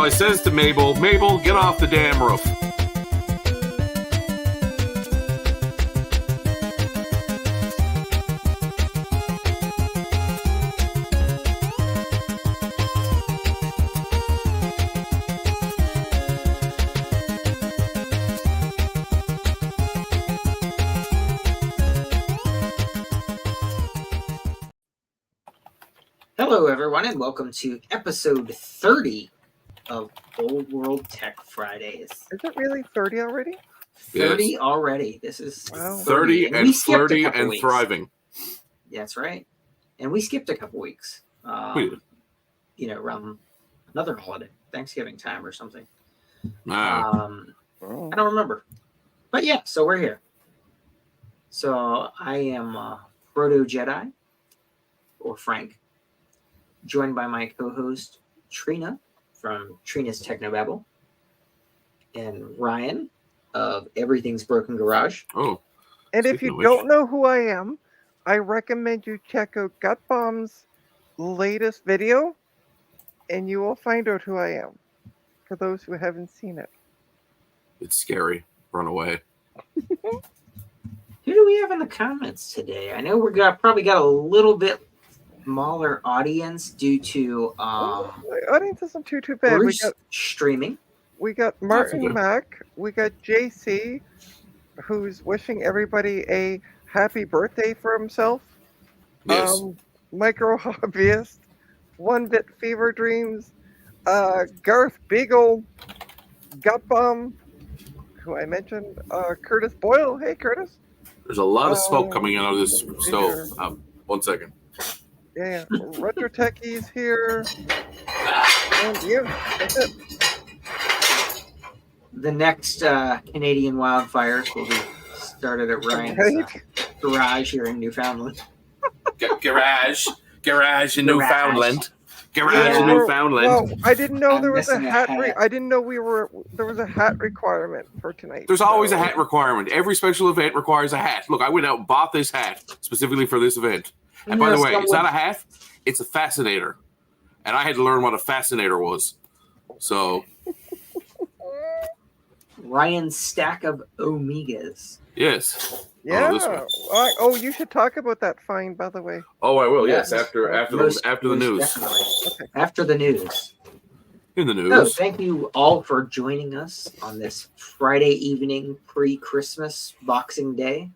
So I says to Mabel, Mabel, get off the damn roof. Hello, everyone, and welcome to episode 30 of Old World Tech Fridays. Is it really 30 already? 30 Yes. already. This is Wow. 30 we and skipped a flirty couple and weeks. thriving. That's right. And we skipped a couple weeks. We did. Around another holiday, Thanksgiving time or something. Nah. Oh. I don't remember. But yeah, so we're here. So I am Proto Jedi, or Frank, joined by my co-host Trina from Trina's Technobabble, and Ryan of Everything's Broken Garage. Oh, And if Speaking you of which- don't know who I am, I recommend you check out Gutbomb's latest video, and you will find out who I am, for those who haven't seen it. it's scary. Run away. Who do we have in the comments today? I know probably got a little bit smaller audience due to The audience isn't too bad. Bruce streaming. We got good. Martin Mack, we got JC, who's wishing everybody a happy birthday for himself. Yes. Micro Hobbyist, One Bit Fever Dreams, Garth Beagle, Gutbomb, who I mentioned, Curtis Boyle. Hey, Curtis. There's a lot of smoke coming out of this Sure. stove. 1 second. Yeah, Retro Techies here. And yeah, that's it. The next Canadian wildfires will be started at Ryan's Right? garage here in Newfoundland. Garage in Garage. Newfoundland. Garage in Yeah. Newfoundland. Well, I didn't know I'm there was a missing a hat. hat. I didn't know there was a hat requirement for tonight. There's always a so- hat requirement. Every special event requires a hat. Look, I went out and bought this hat specifically for this event. And by the way, it's not a hat, it's a fascinator. And I had to learn what a fascinator was. So, Ryan's stack of Omegas. yes. Yeah. this one. Oh, you should talk about that fine, by the way. Oh, I will. Yes, Yes. after Most the news. definitely. Okay. After the news. In the So, news. thank you all for joining us on this Friday evening pre-Christmas Boxing Day.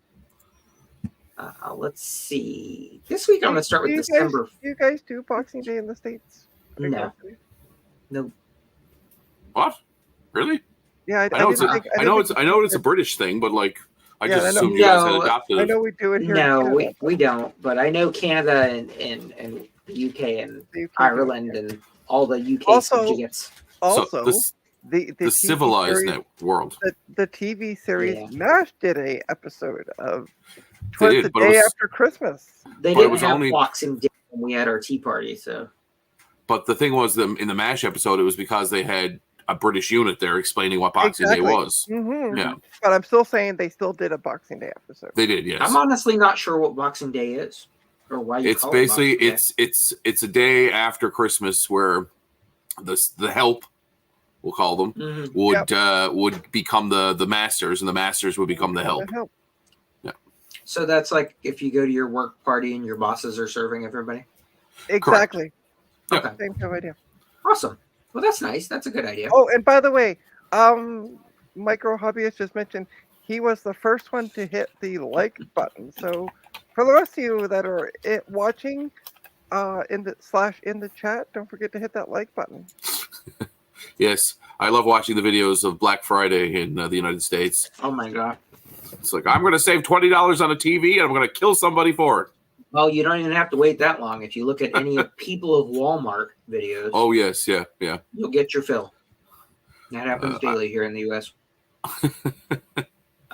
Let's see. This week I'm going to start with Do you December. Guys, do you guys do Boxing Day in the States? No, no. What? Really? Yeah, I know it's didn't I know it's a British thing, but like I Yeah, just I know. assumed you guys had No, adopted I it. know we do it here. in No, Canada. we don't. But I know Canada and the UK and The UK Ireland and all the UK Also- subjects. Also, the TV civilized series, world. the TV series Yeah. MASH did a episode of They Twas did, the but it Day was- After Christmas. They But it didn't was have only- Boxing Day when we had our tea party, so But the thing was, in the MASH episode, it was because they had a British unit there explaining what Boxing Exactly. Day was. Hmm Yeah, But I'm still saying they still did a Boxing Day episode. they did. Yes, I'm honestly not sure what Boxing Day is or why you it's call basically it Boxing Day. it's a day after Christmas where the help, we'll call them, Mhm. would become the masters, and the masters would become the help. So that's like if you go to your work party and your bosses are serving everybody. Exactly. Yeah. Okay, Same kind of idea. awesome. Well, that's nice. That's a good idea. Oh, and by the way, Micro Hobbyist just mentioned he was the first one to hit the like button. So for the rest of you that are watching in the chat, don't forget to hit that like button. Yes, I love watching the videos of Black Friday in the United States. Oh my god. It's like, I'm going to save $20 on a TV, and I'm going to kill somebody for it. Well, you don't even have to wait that long. If you look at any of People of Walmart videos, Oh yes, yeah. you'll get your fill. That happens daily here in the U.S.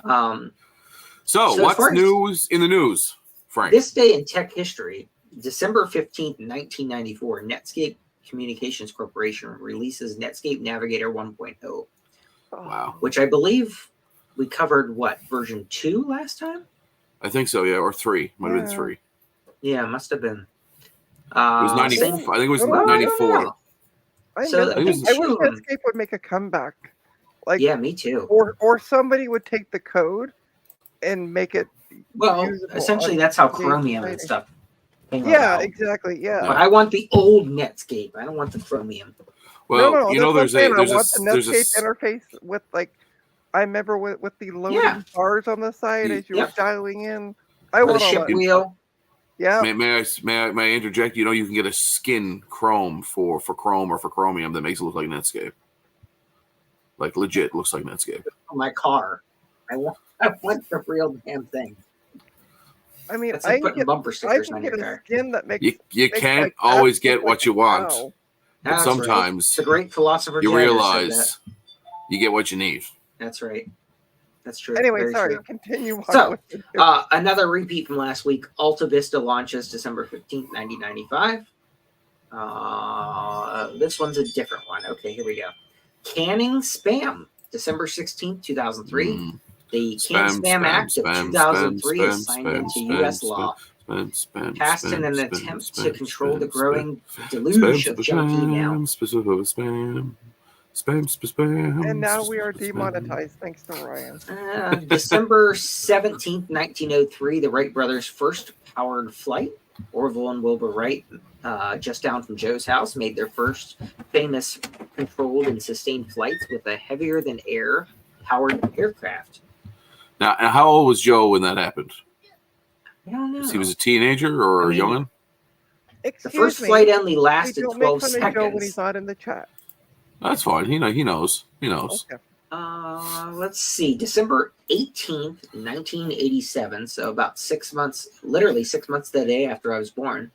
So So what's first- news in the news, Frank? This day in tech history, December 15th, 1994, Netscape Communications Corporation releases Netscape Navigator 1.0, Wow, which I believe we covered, version 2 last time? I think so. Yeah, or 3. Might have been Yeah. 3. Yeah, it must have been. It was 90. I same- think it was Oh, 94. I So miss, I was- I wish Netscape would make a comeback. Like, yeah, me too. or somebody would take the code and make it Well, usable essentially, on that's how today's Chromium and society. stuff came Yeah, about. exactly. Yeah. But I want the old Netscape. I don't want the Chromium. Well, no, you know, that's what I'm there's saying. I want the there's Netscape interface with like I remember with the loading Yeah. bars on the side as you were Yep. dialing in. I Or the want all ship that. wheel. Yeah. May I interject? You know, you can get a skin Chrome for Chrome or for Chromium that makes it look like Netscape. Like legit looks like Netscape. On my car. I want the real damn thing. I mean, That's I like can putting get, bumper I stickers can on get your a car. skin that makes You makes can't like always apps get look what like you a want, cow. but That's sometimes right. The great philosopher you Jagger said realize you get what you need. that's right. That's true. Anyway, Very sorry. true. Continue on So, with the another repeat from last week. Alta Vista launches December 15th, 1995. This one's a different one. Okay, here we go. Canning spam, December 16th, 2003. The Can Spam Act of 2003 is signed into U.S. law. Passed in an attempt to control the growing deluge of junk email. and now we are demonetized thanks to Ryan. December 17th, 1903, the Wright brothers' first powered flight. Orville and Wilbur Wright, just down from Joe's house, made their first famous controlled and sustained flights with a heavier-than-air powered aircraft. Now, how old was Joe when that happened? I don't know. He was a teenager or a youngin'? The first flight only lasted don't 12 make fun of Joe when seconds. he's not in the chat. That's fine. He knows. He knows. Okay. Let's see. December 18th, 1987. So about 6 months, literally 6 months the day after I was born,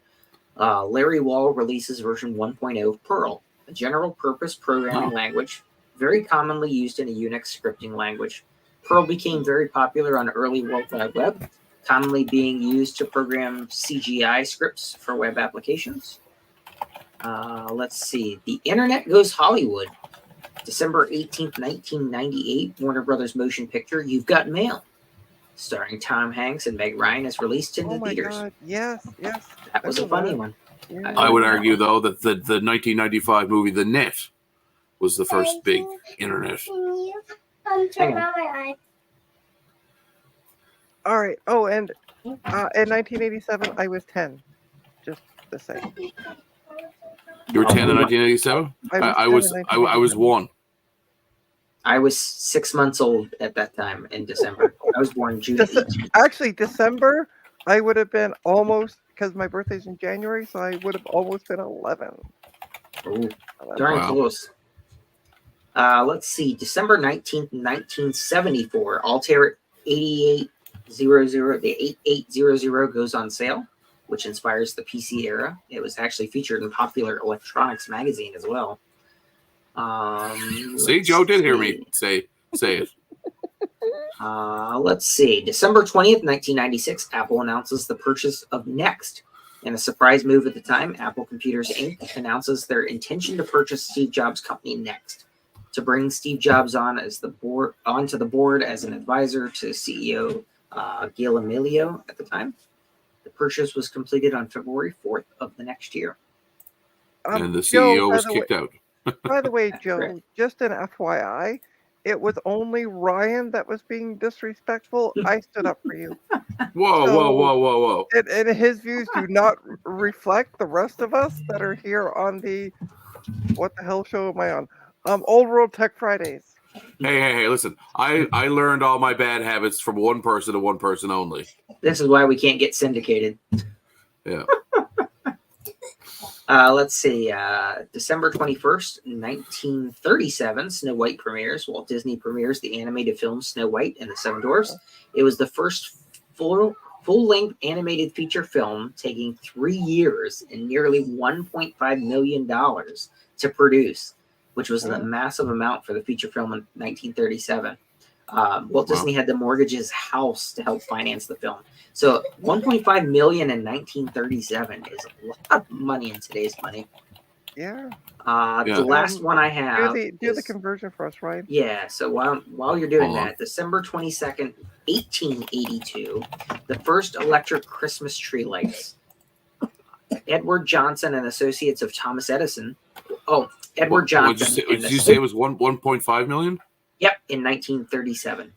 Larry Wall releases version 1.0 of Perl, a general-purpose programming language very commonly used in a Unix scripting language. Perl became very popular on early World Wide Web, commonly being used to program CGI scripts for web applications. Let's see. The Internet Goes Hollywood. December 18th, 1998, Warner Brothers motion picture You've Got Mail, starring Tom Hanks and Meg Ryan, is released in the theaters. God. Yes. That was a funny one. Yeah. I would argue, though, that the 1995 movie The Net was the first big internet. All right. Oh, and in 1987, I was 10. Just to say. You were 10 in 1987? I was 1. I was 6 months old at that time in December. I was born June 18th. Actually, December, I would have been almost, because my birthday's in January, so I would have almost been 11. Ooh, darn close. Let's see. December 19th, 1974, Altair 8800, the 8800 goes on sale, which inspires the PC era. It was actually featured in Popular Electronics magazine as well. See, Joe did hear me say it. Let's see. December 20th, 1996, Apple announces the purchase of Next. In a surprise move at the time, Apple Computers Inc. announces their intention to purchase Steve Jobs' company Next, to bring Steve Jobs onto the board as an advisor to CEO Gil Amelio at the time. The purchase was completed on February 4th of the next year. And the CEO was kicked out. By the way, Joe, just an FYI, it was only Ryan that was being disrespectful. I stood up for you. Whoa. And his views do not reflect the rest of us that are here on the, what the hell show am I on? Old World Tech Fridays. Hey, listen. I learned all my bad habits from one person to one person only. This is why we can't get syndicated. Yeah. Let's see. December 21st, 1937, Snow White premieres. Walt Disney premieres the animated film Snow White and the Seven Dwarfs. It was the first full-length animated feature film, taking 3 years and nearly $1.5 million to produce, which was a massive amount for the feature film in 1937. Walt Disney had to mortgage his house to help finance the film. So $1.5 million in 1937 is a lot of money in today's money. Yeah. The last one I have do the conversion for us, Ryan. Yeah, so while you're doing that, December 22nd, 1882, the first electric Christmas tree lights. Edward Johnson and Associates of Thomas Edison Oh, Edward Johnson. Did you say it was 1.5 million? Yep, in 1937.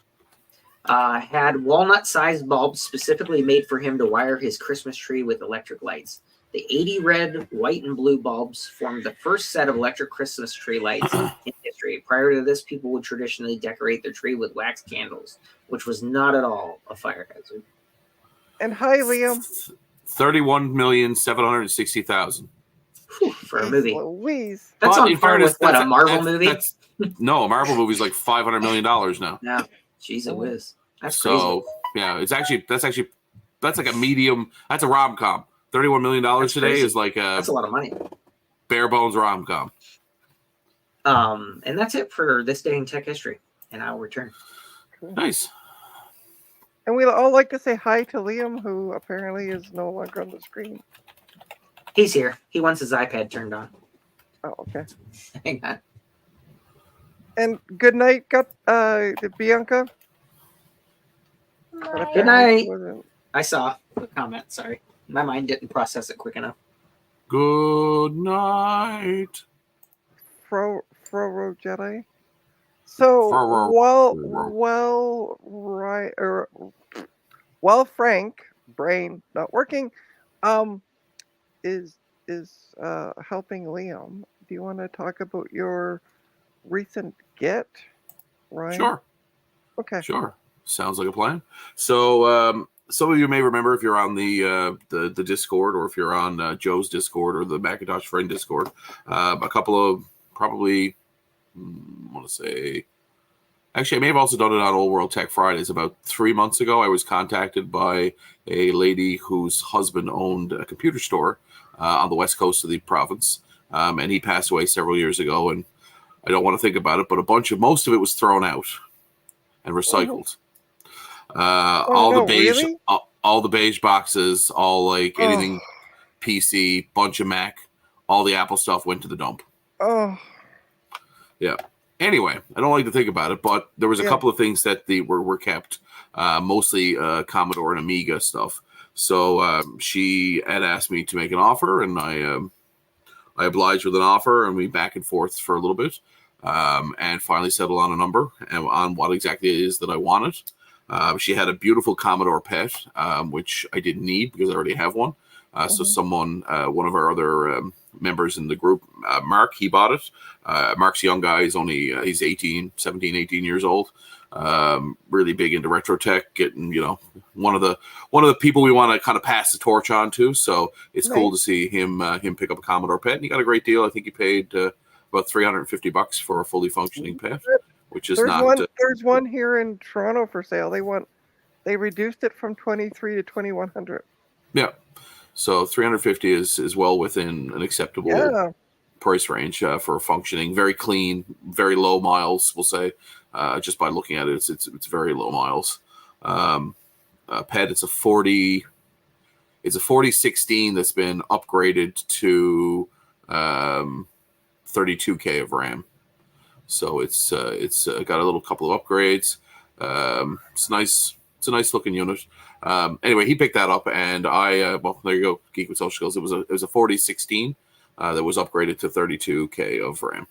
Had walnut-sized bulbs specifically made for him to wire his Christmas tree with electric lights. The 80 red, white, and blue bulbs formed the first set of electric Christmas tree lights in history. Prior to this, people would traditionally decorate their tree with wax candles, which was not at all a fire hazard. And hi, Liam. 31,760,000 for a movie. Louise. That's on par with what, a Marvel movie? No, a Marvel movie is like $500 million now. Yeah, jeez, it whiz. That's so crazy. Yeah, that's like a medium. That's a rom com. $31 million today crazy. Is like that's a lot of money. Bare bones rom com. And that's it for this day in tech history. And I'll return. Cool. Nice. And we'd all like to say hi to Liam, who apparently is no longer on the screen. He's here. He wants his iPad turned on. Oh, okay. Hang on. And good night, Bianca. Good night. I saw the comment. Sorry. My mind didn't process it quick enough. Good night. Fro Jedi. So while Frank, brain not working, is helping Liam, do you want to talk about your recent get, Ryan? Sure. Okay. Sure. Sounds like a plan. So some of you may remember, if you're on the Discord, or if you're on Joe's Discord or the Macintosh Friend Discord, a couple of probably, I want to say, actually, I may have also done it on Old World Tech Fridays. About 3 months ago, I was contacted by a lady whose husband owned a computer store on the west coast of the province, and he passed away several years ago. And I don't want to think about it, but most of it was thrown out and recycled. All the beige boxes, all like anything PC, bunch of Mac, all the Apple stuff went to the dump. Oh, yeah. Anyway, I don't like to think about it, but there was a couple of things that were kept, mostly Commodore and Amiga stuff. So she had asked me to make an offer, and I obliged with an offer, and we back and forth for a little bit, and finally settled on a number and on what exactly it is that I wanted. She had a beautiful Commodore PET, which I didn't need because I already have one. So someone, one of our other members in the group, Mark, he bought it. Mark's a young guy. He's 17, 18 years old. Really big into retro tech, getting, one of the people we want to kind of pass the torch on to. So it's cool to see him pick up a Commodore PET. And he got a great deal. I think he paid about $350 for a fully functioning PET. Which is there's one here in Toronto for sale. They reduced it from 23 to 2100. Yeah, so 350 is well within an acceptable price range for functioning. Very clean, very low miles. We'll say just by looking at it, it's very low miles. PET, it's a 4016 that's been upgraded to 32K of RAM. So it's got a little couple of upgrades. It's nice. It's a nice looking unit. Anyway, he picked that up, and there you go. Geek with Social Skills. It was a 4016 that was upgraded to 32K of RAM,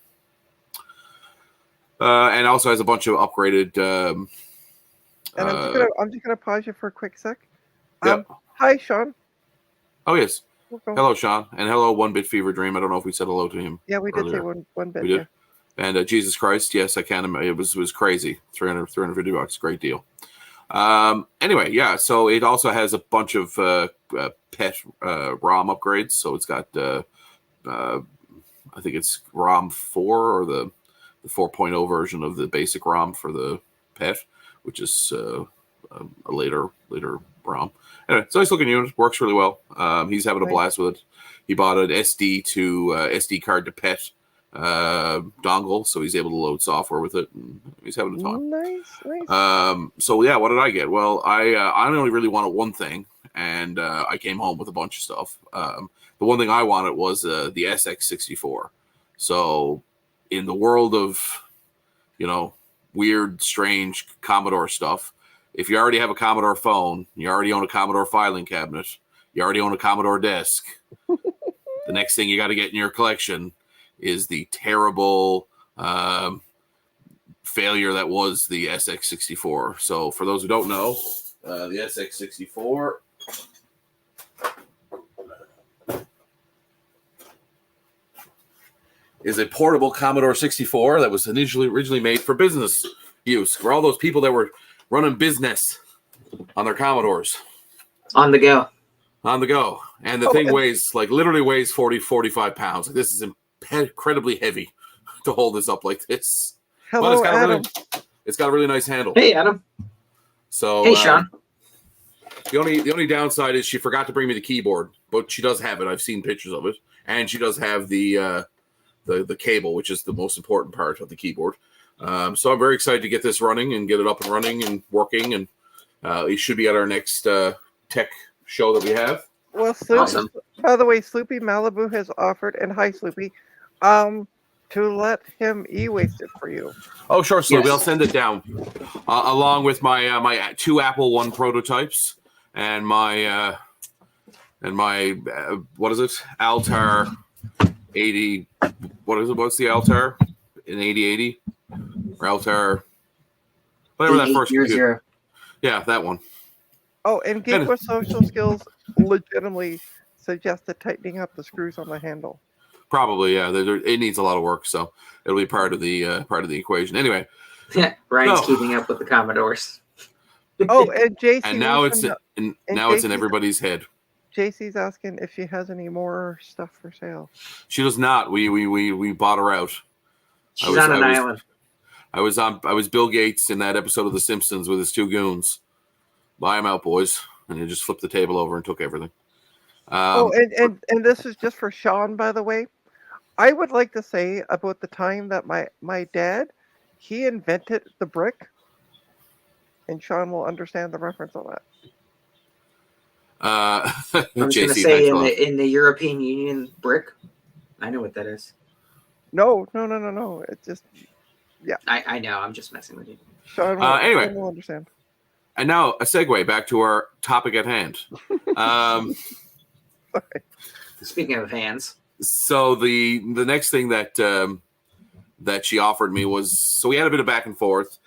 and also has a bunch of upgraded. And I'm just gonna pause you for a quick sec. Yeah. Hi, Sean. Oh yes. Hello, Sean, and hello, 1-Bit Fever Dream. I don't know if we said hello to him. Yeah, we did say one bit. We did. And Jesus Christ, yes, I can. It was crazy. $350, great deal. Anyway, yeah. So it also has a bunch of PET ROM upgrades. So it's got, I think it's ROM 4 or the 4.0 version of the basic ROM for the PET, which is a later ROM. Anyway, it's a nice looking unit. Works really well. He's having a blast with it. He bought an SD card to PET dongle, so he's able to load software with it, and he's having a time. Nice. So yeah, what did I get? Well, I only really wanted one thing, and I came home with a bunch of stuff. The one thing I wanted was the SX64. So in the world of weird, strange Commodore stuff, if you already have a Commodore phone, you already own a Commodore filing cabinet, you already own a Commodore desk, the next thing you got to get in your collection is the terrible failure that was the SX64. So for those who don't know, the SX64 is a portable Commodore 64 that was originally made for business use, for all those people that were running business on their Commodores. On the go. And the thing literally weighs 45 pounds. Like, this is incredibly heavy to hold this up like this. Hello, Adam. It's got a really nice handle. Hey, Adam. So, hey, Sean. The only downside is she forgot to bring me the keyboard, but she does have it. I've seen pictures of it, and she does have the cable, which is the most important part of the keyboard. So I'm very excited to get this running and get it up and running and working, and it should be at our next tech show that we have. Well, awesome. By the way, Sloopy Malibu has offered, and hi, Sloopy, to let him e-waste it for you. Oh, sure, Sloopy. Yes. I'll send it down along with my my 2 Apple One prototypes and my what is it? Altair 80. What is it? What's the Altair? An 8080 or Altair? Whatever that first computer. Yeah, that one. Oh, and Geek with Social Skills legitimately suggested tightening up the screws on the handle. Probably, yeah. It needs a lot of work, so it'll be part of the equation. Anyway, Ryan's keeping up with the Commodores. Oh, and JC. And now it's in everybody's head. JC's asking if she has any more stuff for sale. She does not. We bought her out. She's on an island. I was Bill Gates in that episode of The Simpsons with his 2 goons. Buy them out, boys, and he just flipped the table over and took everything. And this is just for Sean, by the way. I would like to say about the time that my dad, he invented the brick, and Sean will understand the reference on that. I was going to say in the European Union brick. I know what that is. No. It's just, yeah. I know. I'm just messing with you. Sean anyway, will understand. And now a segue back to our topic at hand. Speaking of hands. So the next thing that she offered me was, so we had a bit of back and forth.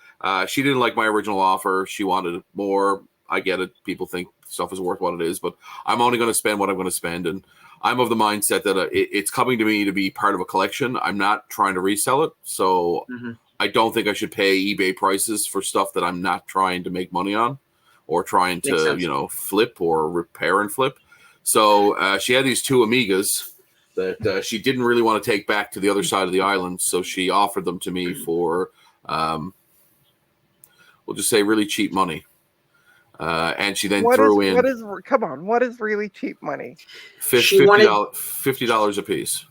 She didn't like my original offer. She wanted more. I get it. People think stuff is worth what it is, but I'm only going to spend what I'm going to spend. And I'm of the mindset that it's coming to me to be part of a collection. I'm not trying to resell it. So I don't think I should pay eBay prices for stuff that I'm not trying to make money on or trying to, flip or repair and flip. So she had these 2 Amigas that she didn't really want to take back to the other side of the island. So she offered them to me for, we'll just say really cheap money. And she then threw in. What is really cheap money? $50 a piece.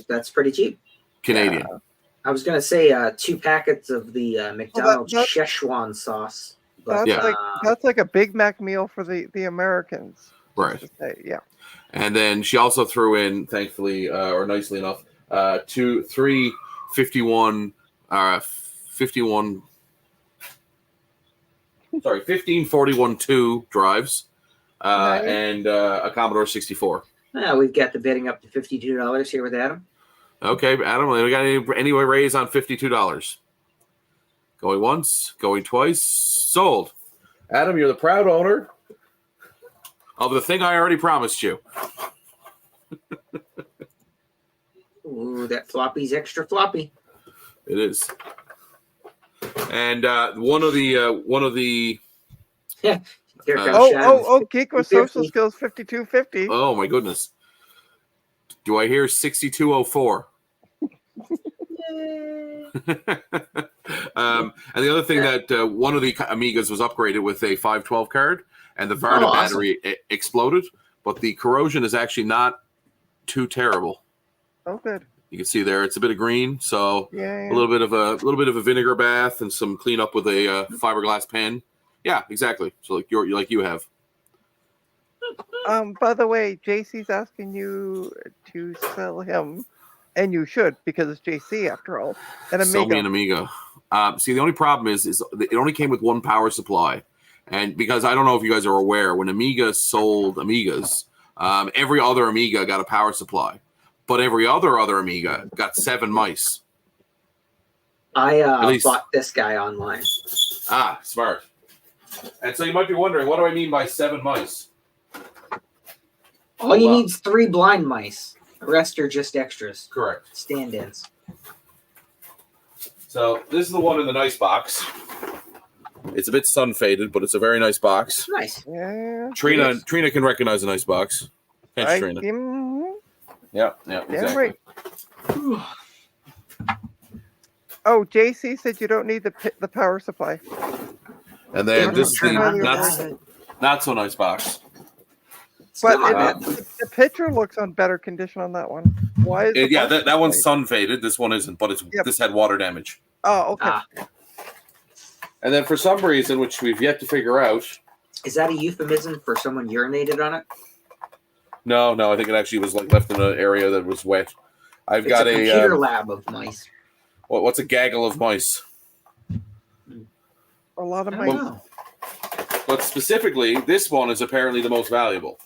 That's pretty cheap. Canadian. Yeah. I was gonna say 2 packets of the McDonald's Szechuan sauce. But, that's like a Big Mac meal for the Americans. Right. Yeah. And then she also threw in, thankfully or nicely enough, 3 1541-2 drives, and a Commodore 64. We've got the bidding up to $52 here with Adam. Okay, Adam, we got any raise on $52? Going once, going twice, sold. Adam, you're the proud owner of the thing I already promised you. Ooh, that floppy's extra floppy. It is. And one of the yeah. Geek with Social Skills 5250. Oh my goodness. Do I hear 6204? And the other thing that one of the Amigas was upgraded with a 512 card, and the Varda battery exploded, but the corrosion is actually not too terrible. Oh, good. You can see there it's a bit of green, so yeah. a little bit of a vinegar bath and some cleanup with a fiberglass pen. Yeah, exactly. So like you have. By the way, JC's asking you to sell him, and you should, because it's JC after all. An Amiga. Sell me an Amiga. See, the only problem is it only came with 1 power supply, and because I don't know if you guys are aware, when Amiga sold Amigas, every other Amiga got a power supply. but every other Amiga got 7 mice. I bought this guy online. Ah, smart. And so you might be wondering, what do I mean by 7 mice? All you need is 3 blind mice. The rest are just extras. Correct. Stand-ins. So this is the one in the nice box. It's a bit sun faded, but it's a very nice box. Nice. Yeah. Trina can recognize a nice box. Thanks, Trina. Yeah, exactly. Yeah, right. Oh, JC said you don't need the power supply. And then this is the not so nice box. But the picture looks on better condition on that one. Why is that one's sun faded. This one isn't, but this had water damage. Oh, okay. And then for some reason, which we've yet to figure out, is that a euphemism for someone urinated on it? No, I think it actually was like left in an area that was wet. It's got a computer lab of mice. What's a gaggle of mice? A lot of mice. But specifically, this one is apparently the most valuable.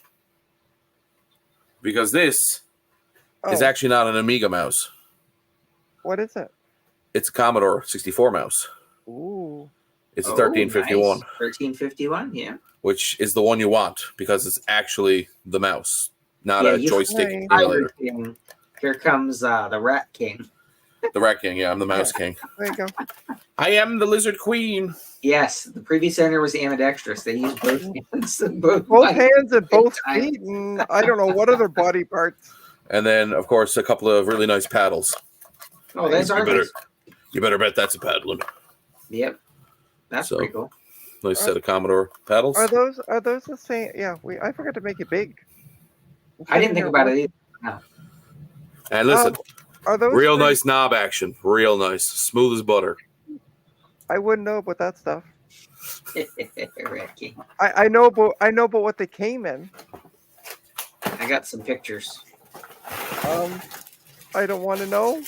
Because this is actually not an Amiga mouse. What is it? It's a Commodore 64 mouse. Ooh. It's a 1351. Nice. 1351, yeah. Which is the one you want because it's actually the mouse, not a joystick emulator. Here comes the Rat King. The Rat King, yeah, I'm the Mouse King. There you go. I am the Lizard Queen. Yes, the previous owner was ambidextrous. They used both hands and both hands and both feet, and I don't know what other body parts. And then, of course, a couple of really nice paddles. Oh, that's you better bet that's a paddling. Yep, that's pretty cool. Nice set of Commodore paddles. Are those the same? Yeah, I forgot to make it big. I didn't think about it either. No. And listen, are those real nice knob action, real nice, smooth as butter. I wouldn't know about that stuff. Rat King. I know about what they came in. I got some pictures. I don't want to know.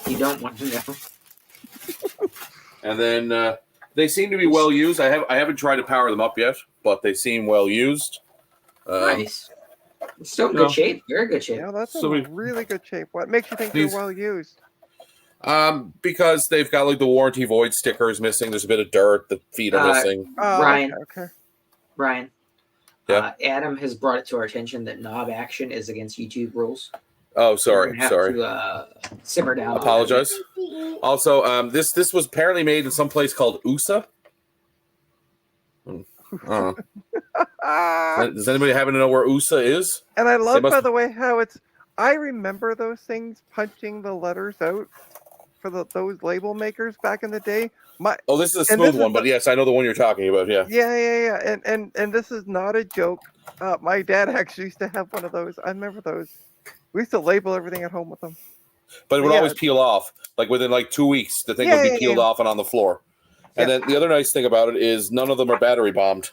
You don't want to know. And then they seem to be well used. I haven't tried to power them up yet, but they seem well used. Nice. Still in good shape. Very good shape. Yeah, that's in really good shape. What makes you think they're well used? Because they've got like the warranty void stickers missing. There's a bit of dirt. The feet are missing. Ryan. Okay. Ryan. Yeah. Adam has brought it to our attention that knob action is against YouTube rules. Oh, sorry. To, simmer down. Apologize. Also, this was apparently made in some place called USA. Does anybody happen to know where USA is? And I love, by the way, how I remember those things punching the letters out for those label makers back in the day. This is a smooth one, but yes, I know the one you're talking about. Yeah. Yeah. And this is not a joke. My dad actually used to have one of those. I remember those. We used to label everything at home with them. But it would always peel off. Like within like 2 weeks, the thing would be peeled off and on the floor. And then the other nice thing about it is none of them are battery bombed.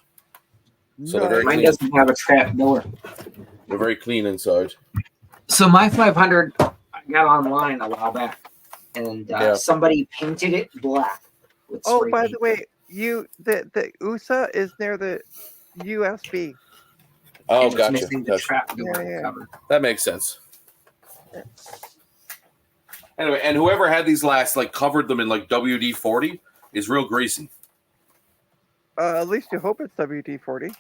So they're very Mine clean. doesn't have a trap door. They're very clean inside. So my 500 I got online a while back, and somebody painted it black. With by the way, the USA is near the USB. Oh, gotcha. The trap door cover. That makes sense. Anyway, and whoever had these last, like, covered them in like WD-40 is real greasy. At least you hope it's WD-40.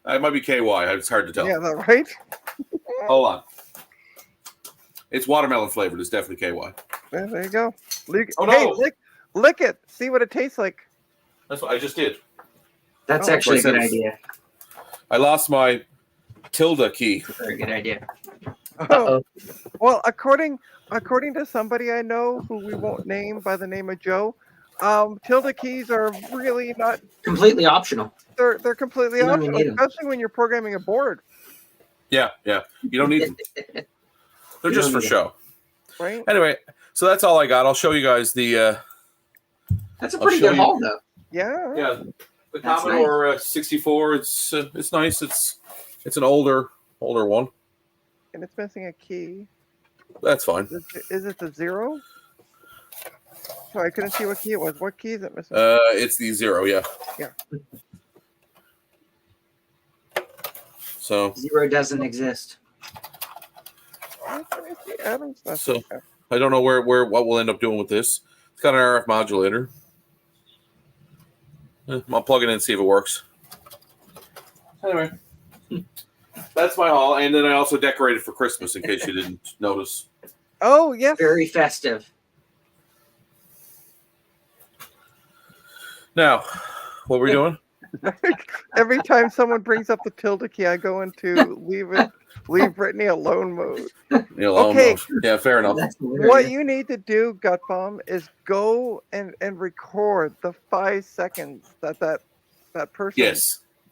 It might be KY. It's hard to tell. Yeah, that right? Hold on. It's watermelon flavored. It's definitely KY. There you go. No. Lick it. See what it tastes like. That's what I just did. That's actually a good idea. I lost my tilde key. Very good idea. Oh. Well, according to somebody I know who we won't name by the name of Joe, tilde keys are really not completely optional. They're completely optional, especially when you're programming a board. Yeah. You don't need them. They're just for show. Right. Anyway, so that's all I got. I'll show you guys the. That's a pretty good haul, though. Yeah. Yeah. The Commodore 64. It's nice. It's an older one. And it's missing a key. That's fine. Is it the 0? Sorry, I couldn't see what key it was. What key is it missing? It's the 0. Yeah. Yeah. So 0 doesn't exist. Adam's not So I don't know what we'll end up doing with this. It's got an RF modulator. I'll plug it in and see if it works. Anyway, that's my haul, and then I also decorated for Christmas in case you didn't notice. Oh yes, Very festive. Now, what were we doing? Every time someone brings up the tilde key, I go into leave Brittany alone mode. Okay. Yeah, fair enough. What you need to do, Gut Bomb, is go and record the 5 seconds that person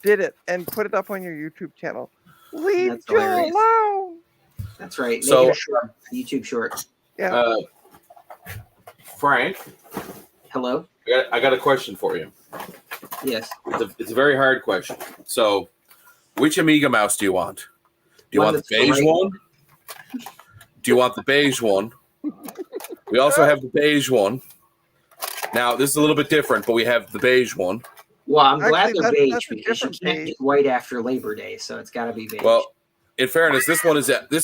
did it and put it up on your YouTube channel. Leave Joe alone. That's right. So, make it a short, YouTube short. Yeah. Frank. Hello. I got a question for you. Yes. It's a very hard question. So, which Amiga mouse do you want? Do you want the beige one? Do you want the beige one? We also have the beige one. Now, this is a little bit different, but we have the beige one. Well, I'm glad they're beige because you can't get white after Labor Day, so it's got to be beige. Well, in fairness, this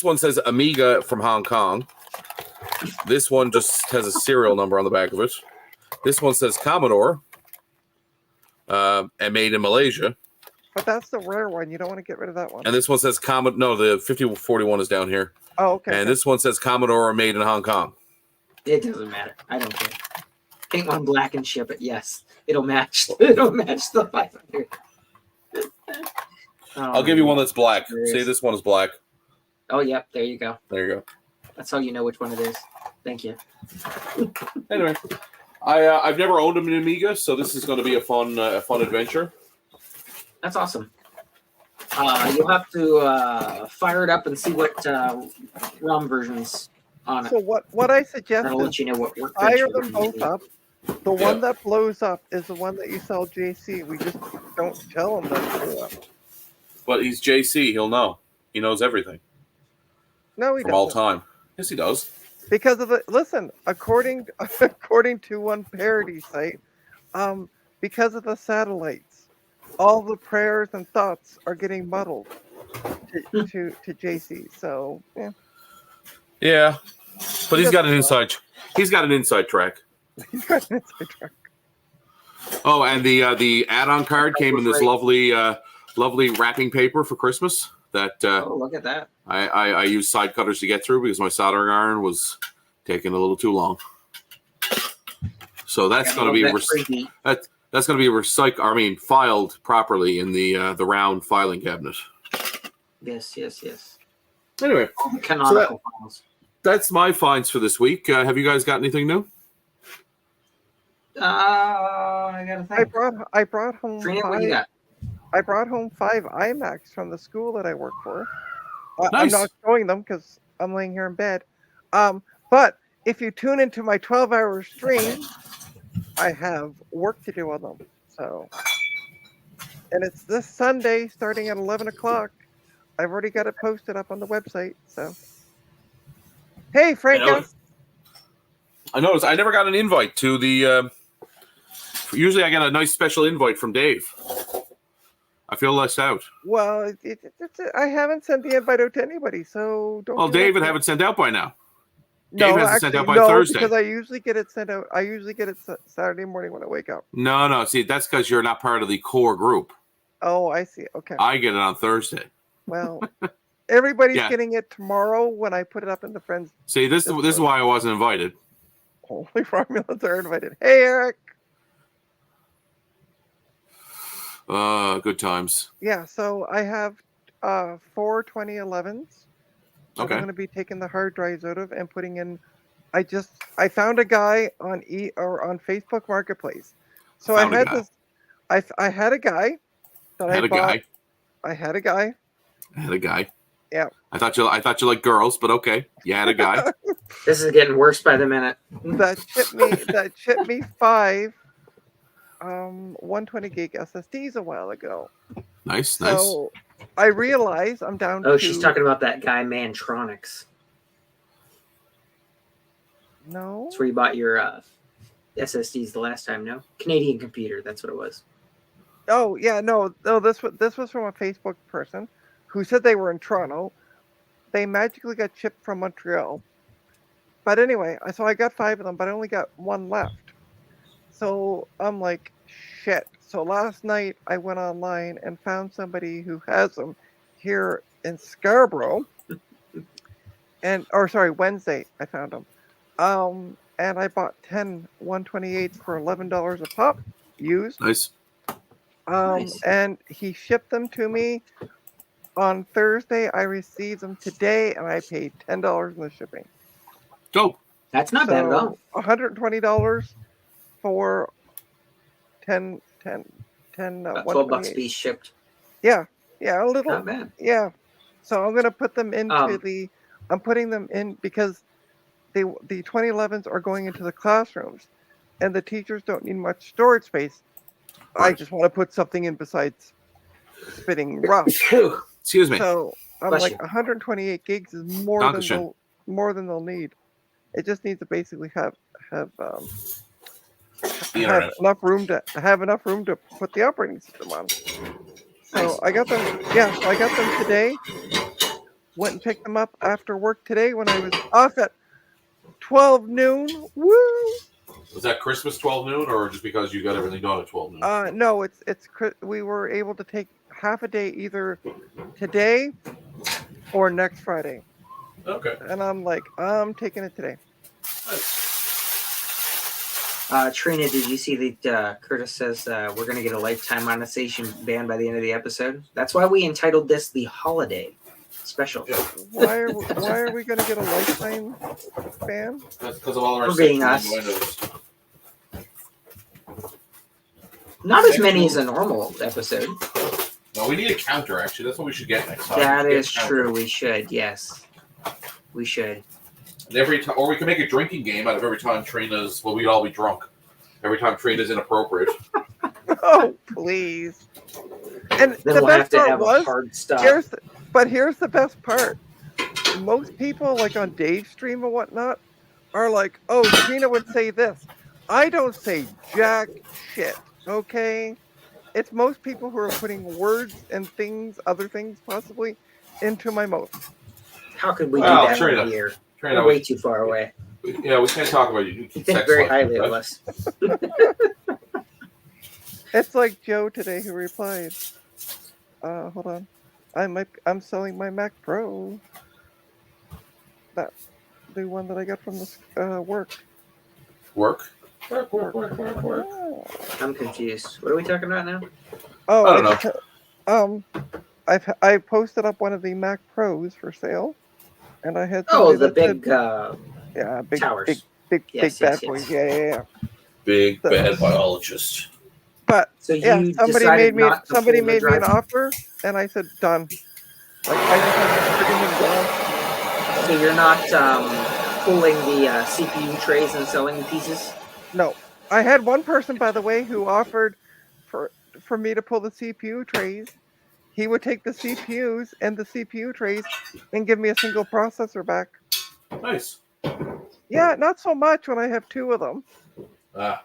one says Amiga from Hong Kong. This one just has a serial number on the back of it. This one says Commodore, and made in Malaysia. But that's the rare one. You don't want to get rid of that one. And this one says Commodore. No, the 5041 is down here. Oh, okay. And this one says Commodore made in Hong Kong. It doesn't matter. I don't care. Paint one black and ship it. Yes, it'll match. It'll match the 500. I'll give you one that's black. See, this one is black. Oh, yep. There you go. There you go. That's how you know which one it is. Thank you. Anyway, I've never owned an Amiga, so this is going to be a fun adventure. That's awesome. You'll have to fire it up and see what ROM versions on it. So what I suggest That'll is let you know what fire them both up. The one that blows up is the one that you sell JC. We just don't tell him that it blew up. But he's JC. He'll know. He knows everything. No, he from doesn't. all time. Yes, he does. Because of according to one parody site, because of the satellites, all the prayers and thoughts are getting muddled to JC. So yeah. Yeah, but he's got an inside. He's got an inside track. He's got an inside track. Oh, and the add-on card came in this lovely wrapping paper for Christmas. That oh, look at that! I used side cutters to get through because my soldering iron was taking a little too long. So that's going to be that's going to be filed properly in the round filing cabinet. Yes. Anyway, canonical files. That's my finds for this week. Have you guys got anything new? I gotta think. I brought home. Trina, what you got? I brought home 5 iMacs from the school that I work for. Nice. I'm not showing them because I'm laying here in bed. But if you tune into my 12-hour stream, I have work to do on them. So, and it's this Sunday starting at 11 o'clock. I've already got it posted up on the website. So, hey, Frank. I noticed I never got an invite to the. Usually, I get a nice special invite from Dave. I feel left out. Well, I haven't sent the invite out to anybody, so don't. Well, Dave would have it sent out by now. No, Dave has it sent out by Thursday. Because I usually get it sent out. I usually get it Saturday morning when I wake up. No. See, that's because you're not part of the core group. Oh, I see. Okay. I get it on Thursday. Well, everybody's getting it tomorrow when I put it up in the friends. See, this is why I wasn't invited. Only Romulans are invited. Hey, Eric. Good times. Yeah, so I have 4 2011s. Okay. I'm going to be taking the hard drives out of and putting in. I found a guy on on Facebook Marketplace. So I had this. I had a guy that I bought. I had a guy. Yeah. I thought you liked girls, but okay. You had a guy. This is getting worse by the minute. That shipped me 5 120 gig SSDs a while ago. Nice. So I realize I'm down to... Oh, she's talking about that guy Mantronics. No. That's where you bought your SSDs the last time, no? Canadian Computer, that's what it was. Oh, yeah, no, this was from a Facebook person who said they were in Toronto. they magically got shipped from Montreal. But anyway, so I got 5 of them, but I only got 1 left. So I'm like, shit. So last night I went online and found somebody who has them here in Scarborough. Wednesday I found them. And I bought 10 128s for $11 a pop, used. Nice. Nice. And he shipped them to me on Thursday. I received them today, and I paid $10 in the shipping. Dope. That's not bad at all. $120 for 10 About $12 a piece shipped. Yeah, a little. Not bad. Yeah. So I'm gonna put them into I'm putting them in because the 2011s are going into the classrooms, and the teachers don't need much storage space. Right. I just want to put something in besides spitting rough. Excuse me. So I'm Bless like you. 128 gigs is more than they'll need. It just needs to basically have enough room to put the operating system on. So Nice. I got them. Yeah, so I got them today. Went and picked them up after work today when I was off at 12 noon. Woo! Was that Christmas 12 noon, or just because you got everything done at 12 noon? No, it's we were able to take half a day either today or next Friday. Okay. And I'm like, I'm taking it today. Nice. Trina, did you see that Curtis says we're going to get a lifetime monetization ban by the end of the episode? That's why we entitled this the holiday special. Yeah. Why are we going to get a lifetime ban? That's because of all our being us. Not as many as a normal episode. No, we need a counter, actually. That's what we should get next time. That is true. We should, yes. We should. And every time, or we can make a drinking game out of every time Trina's. Well, we'd all be drunk. Every time Trina's inappropriate. Oh, please! And Then the we'll have best to part have was, a hard stop. here's the best part. Most people, like on Dave's stream and whatnot, are like, "Oh, Trina would say this." I don't say jack shit. Okay, it's most people who are putting words and things, other things possibly, into my mouth. How could we do that Trina, here? Trina, We're way too far away. Yeah, we can't talk about you. You think very highly of us. It's like Joe today who replied, hold on. I'm selling my Mac Pro. That the one that I got from the work. Work. Oh. I'm confused. What are we talking about now? Oh, I don't know. I posted up one of the Mac Pros for sale, and I had the big big towers. Big Yes, bad yes. boys. Yeah. Big bad biologist. But So somebody made me an offer, and I said done. Like I just have to freaking them down. So you're not pulling the CPU trays and selling pieces? No, I had one person, by the way, who offered for me to pull the CPU trays. He would take the CPUs and the CPU trays and give me a single processor back. Nice. Yeah, not so much when I have 2 of them. I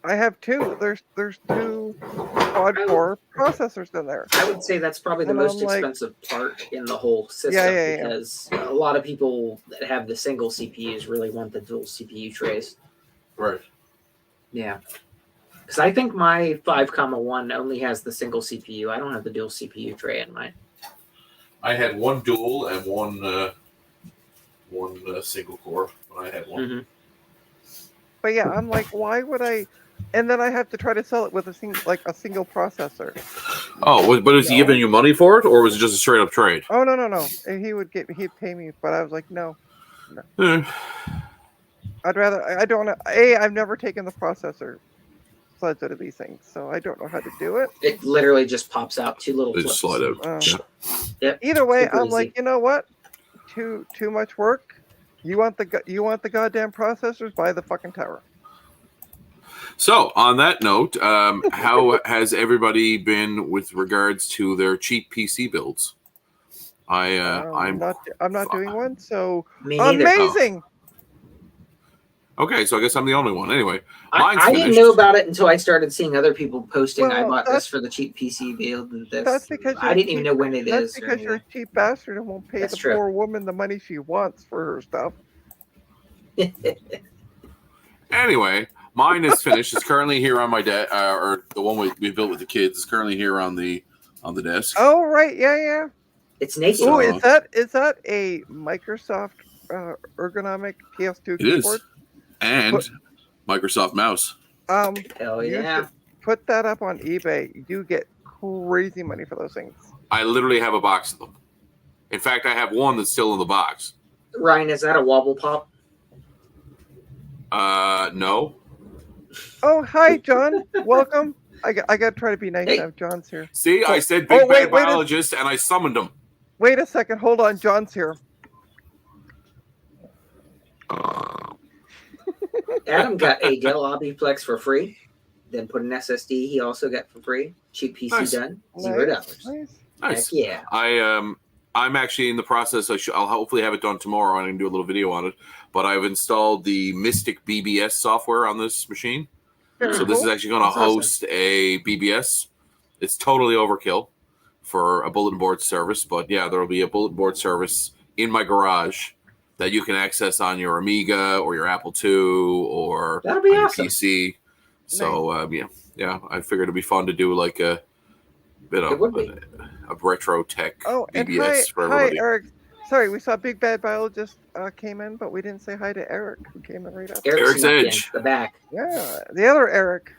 have 2. There's 2 quad-core processors in there. I would say that's probably the most expensive part in the whole system because a lot of people that have the single CPUs really want the dual CPU trays. Right. Yeah. Because I think my 5,1 only has the single CPU. I don't have the dual CPU tray in mine. I had 1 dual and one single core when I had one. Mm-hmm. But yeah, I'm like, why would I? And then I have to try to sell it with a single processor. Oh, but is he giving you money for it, or was it just a straight up trade? Oh no. He'd pay me, but I was like, no. I'd rather. I don't. I've never taken the processor slides out of these things, so I don't know how to do it. It literally just pops out 2 little They flips. just slide out. Yep. Either way, Super I'm easy. like, you know what? Too much work. You want the goddamn processors? Buy the fucking tower. So, on that note, how has everybody been with regards to their cheap PC builds? I'm not doing one, so Me neither. amazing. Okay, so I guess I'm the only one. Anyway, I didn't know about it until I started seeing other people posting. I bought this for the cheap PC build. That's because I didn't even know when it is. That's because you're a cheap bastard and won't pay the poor woman the money she wants for her stuff. Anyway, mine is finished. It's currently here on my desk, or the one we built with the kids is currently here on the desk. Oh right, yeah. It's naked. Oh, is that a Microsoft ergonomic PS2 keyboard? And Microsoft mouse. Hell yeah! Put that up on eBay. You get crazy money for those things. I literally have a box of them. In fact, I have one that's still in the box. Ryan, is that a wobble pop? No. Oh, hi, John. Welcome. I got to try to be nice now. John's here. See, I said big bad biologist, and I summoned him. Wait a second. Hold on. John's here. Adam got a Dell Obiplex for free, then put an SSD he also got for free. Cheap PC done, $0. Nice. Heck yeah. I'm actually in the process. I'll hopefully have it done tomorrow, and I can do a little video on it. But I've installed the Mystic BBS software on this machine. So this is actually going to host a BBS. It's totally overkill for a bulletin board service, but yeah, there will be a bulletin board service in my garage that you can access on your Amiga or your Apple II or on your PC. So yeah, I figured it'd be fun to do like a bit of a retro tech BBS for everybody. Hi, Eric. Sorry, we saw Big Bad Biologist came in, but we didn't say hi to Eric, who came in right after. Eric's Edge. The back. Yeah, the other Eric.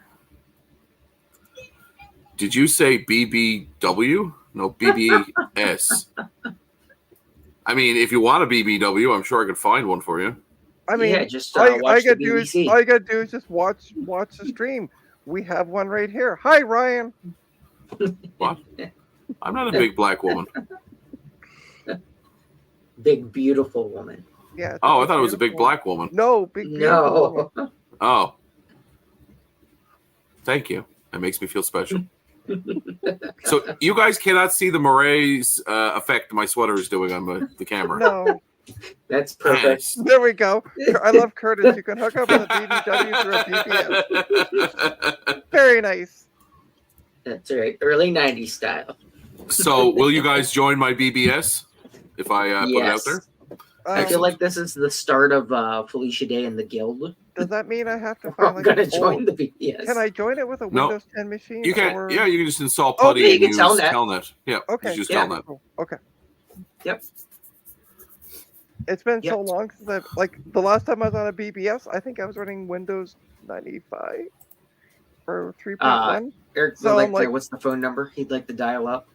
Did you say BBW? No, BBS. I mean, if you want a BBW, I'm sure I could find one for you. I mean, just all you watch gotta do is just watch the stream. We have one right here. Hi, Ryan. What? I'm not a big black woman. Big beautiful woman. Yeah. Oh, I thought it was a big black woman. No, big beautiful woman. Oh. Thank you. That makes me feel special. So you guys cannot see the Marae's effect my sweater is doing on the camera. No. That's perfect. There we go. I love Curtis. You can hook up with a BBW through a BBS. Very nice. That's right. Early 90s style. So will you guys join my BBS if I put it out there? I feel like this is the start of Felicia Day in the Guild. Does that mean I have to find gonna join the BBS? Can I join it with a Windows 10 machine? You can. Or... Yeah, you can just install PuTTY and use Telnet. Yeah. Okay. Just use Telnet. Cool. Okay. Yep. It's been so long since I've the last time I was on a BBS. I think I was running Windows 95 or 3.1. Eric, so what's the phone number he'd like to dial up?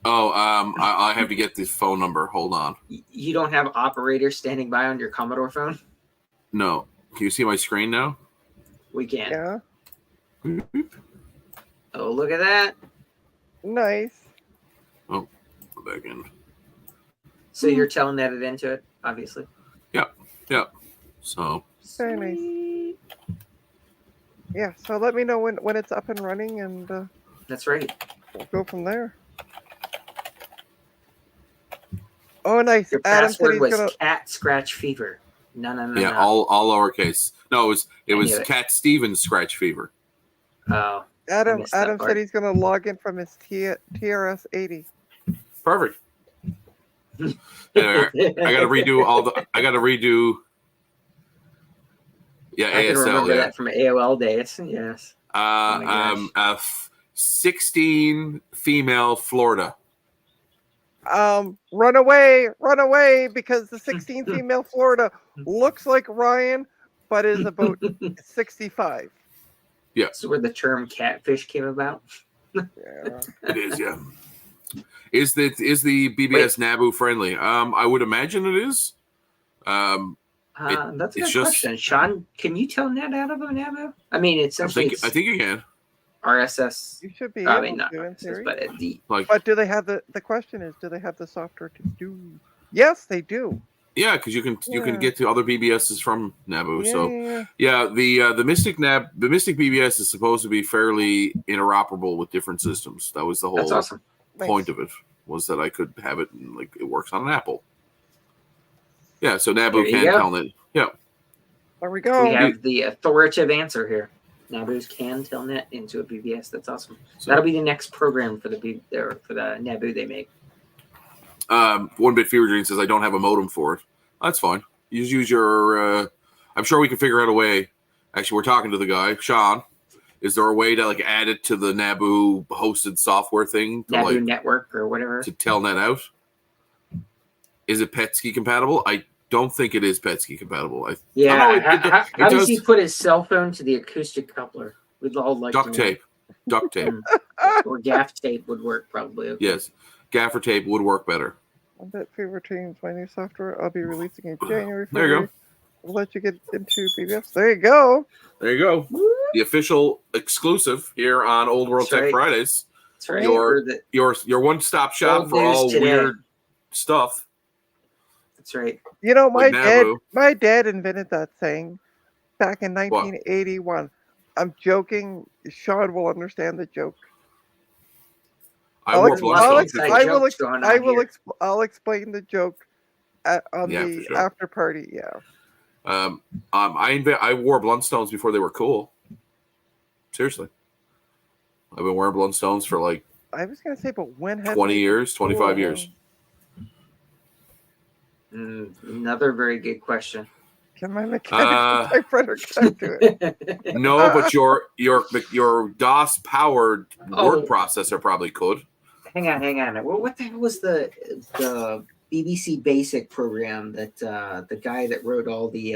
Oh, I have to get this phone number. Hold on. You don't have operators standing by on your Commodore phone? No. Can you see my screen now? We can. Yeah. Oh, look at that. Nice. Oh, go back in. So you're telling into it, obviously? Yep. So. Very nice. Yeah, so let me know when it's up and running, and that's right. We'll go from there. Oh, nice. Your password was Cat Scratch Fever. No. Yeah, all lowercase. No, it was Cat Stevens Scratch Fever. Oh. Adam said he's going to log in from his TRS 80. Perfect. I got to redo. Yeah, I can remember that from AOL days. Yes. 16 female Florida. Run away, because the 16 female Florida looks like Ryan, but is about 65. Yeah. That's where the term catfish came about. Yeah. It is, yeah. Is the BBS Naboo friendly? I would imagine it is. That's a good question. Sean, can you tell net out of a Naboo? I mean, I think you can. RSS. You should be able not to, in theory. But do they have the question is, do they have the software to do? Yes, they do. Yeah, because you can get to other BBSs from Naboo. The Mystic BBS is supposed to be fairly interoperable with different systems. That was the whole point of it, was that I could have it and, it works on an Apple. Yeah, so Naboo can tell it. Yeah. There we go. We have the authoritative answer here. Naboo's can telnet into a BBS. That's awesome. So, that'll be the next program for the Naboo they make. 1-Bit Fever Dream says I don't have a modem for it. That's fine. You just use your. I'm sure we can figure out a way. Actually, we're talking to the guy, Sean. Is there a way to like add it to the Naboo hosted software thing? To, Naboo like, network or whatever. To telnet out? Is it Petsky compatible? I don't think it is Petsky compatible. How does he put his cell phone to the acoustic coupler? We'd all like duct tape. Duct tape. Or gaff tape would work probably. Okay. Yes. Gaffer tape would work better. 1-Bit Fever Dreams, my new software. I'll be releasing in January. There you go. We'll let you get into BBS. There you go. There you go. Woo. The official exclusive here on Old World That's Tech right. Fridays. That's right. Your one-stop shop for all weird stuff. That's right. You know, my dad invented that thing back in 1981. What? I'm joking. Sean will understand the joke. I'll explain the joke on the after party. Yeah. I wore Bluntstones before they were cool. Seriously, I've been wearing Bluntstones for like. I was gonna say, but when? 20 years, 25 years. Another very good question. Can my mechanical typewriter connect to it? No, but your DOS powered word processor probably could. Hang on. What the hell was the BBC Basic program that the guy that wrote all the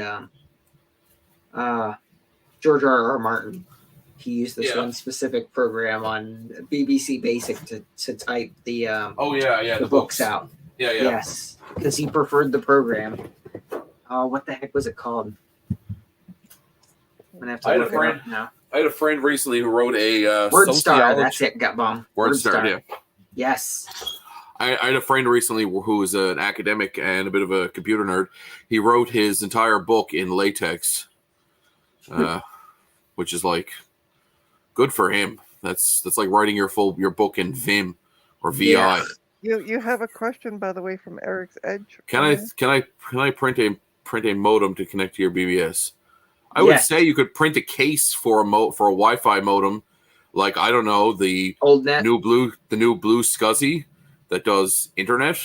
George R.R. Martin? He used this one specific program on BBC Basic to type the the books out. Yeah. Yes, because he preferred the program. What the heck was it called? I'm gonna have to look it up now. I had a friend recently who wrote a WordStar. That's it. Got bomb. WordStar. Yeah. Yes. I had a friend recently who was an academic and a bit of a computer nerd. He wrote his entire book in LaTeX, which is like good for him. That's like writing your book in Vim or VI. Yeah. You have a question, by the way, from Eric's Edge. Can I print a modem to connect to your BBS? I would say you could print a case for a Wi-Fi modem, like I don't know the new blue SCSI that does internet.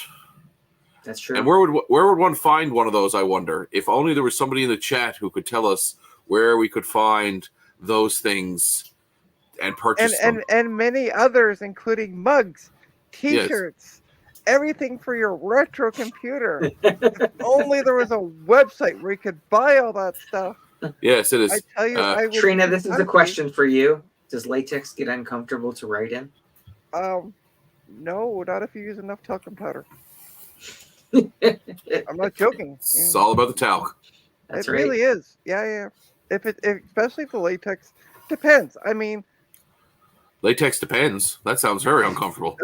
That's true. And where would one find one of those? I wonder. If only there was somebody in the chat who could tell us where we could find those things and purchase them. And many others, including mugs, T-shirts, everything for your retro computer. If only there was a website where you could buy all that stuff. Yes, it is. I tell you, Trina, this is a question for you. Does latex get uncomfortable to write in? No, not if you use enough talcum powder. I'm not joking. It's all about the talc. That's it right. really is. Yeah. Especially if the latex depends. I mean, latex depends. That sounds very uncomfortable.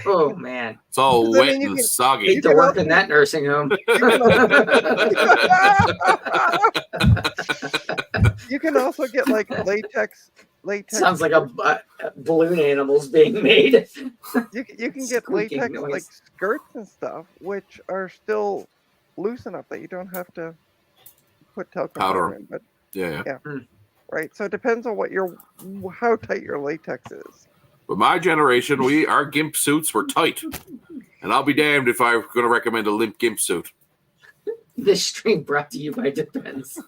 Oh man, it's all wet and soggy. Hate to work in that nursing home. You can also get like latex. Sounds like a balloon animals being made. You can get latex noise. Like skirts and stuff, which are still loose enough that you don't have to put talcum powder in. But yeah. Right. So it depends on how tight your latex is. But my generation, our gimp suits were tight, and I'll be damned if I'm going to recommend a limp gimp suit. This stream brought to you by Depends.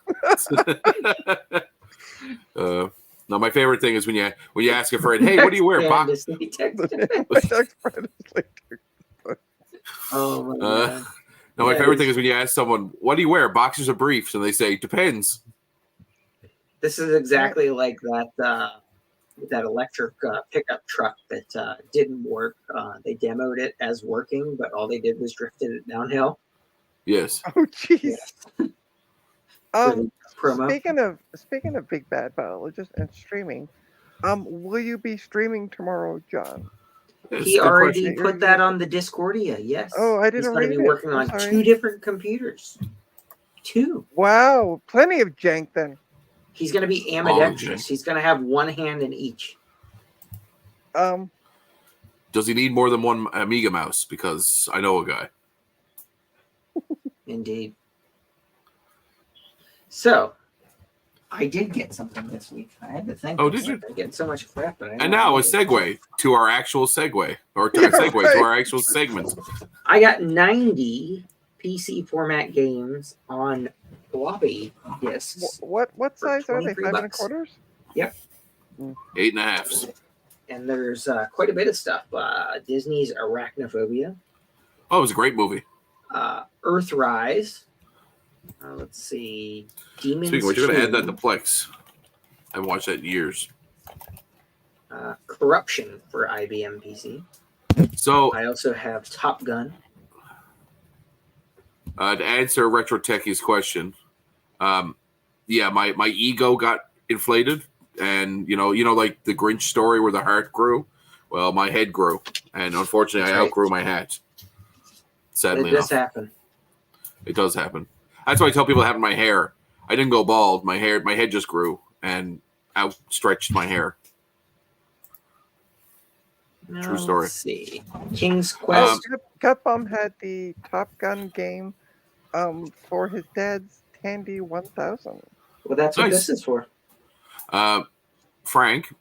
No, my favorite thing is when you ask a friend, "Hey, what do you wear?" Oh my god. No, my favorite thing is when you ask someone, "What do you wear? Boxers or briefs?" and they say, "Depends." This is exactly like that electric pickup truck that didn't work. They demoed it as working, but all they did was drifted it downhill. Yes. Oh, jeez. Promo. Speaking of Big Bad Biologist and streaming, will you be streaming tomorrow, John? He already put that on the Discordia. Yes. Oh, I didn't. He's going to be working on 2 different computers. 2. Wow, plenty of jank then. He's going to be ambidextrous. He's going to have one hand in each. Does he need more than one Amiga mouse? Because I know a guy. Indeed. So, I did get something this week. I had to think. Oh, did you? I'm getting so much crap. But And now a segue to our actual segue, or to Yeah, a segue right. to our actual segment. I got 90 PC format games on floppy disks. What For size are they? 23 5 bucks. 1/4? Yep. 8.5. And there's quite a bit of stuff. Disney's Arachnophobia, Oh, it was a great movie. Earthrise. Let's see. Demons. Speaking of which, you're going to add that 2, to Plex. I haven't watched that in years. Corruption for IBM PC. So, I also have Top Gun. to answer Retro Techie's question, yeah, my ego got inflated, and you know, like the Grinch story where the heart grew. Well, my head grew, and unfortunately, That's I right. outgrew my hat. Sadly It does enough, happen. it does happen. That's why I tell people it happened to my hair. I didn't go bald. My head just grew and outstretched my hair. True story. Let's see. King's Quest. Gutbum had the Top Gun game for his dad's Tandy 1000. Well, that's what Nice. this is for. Frank,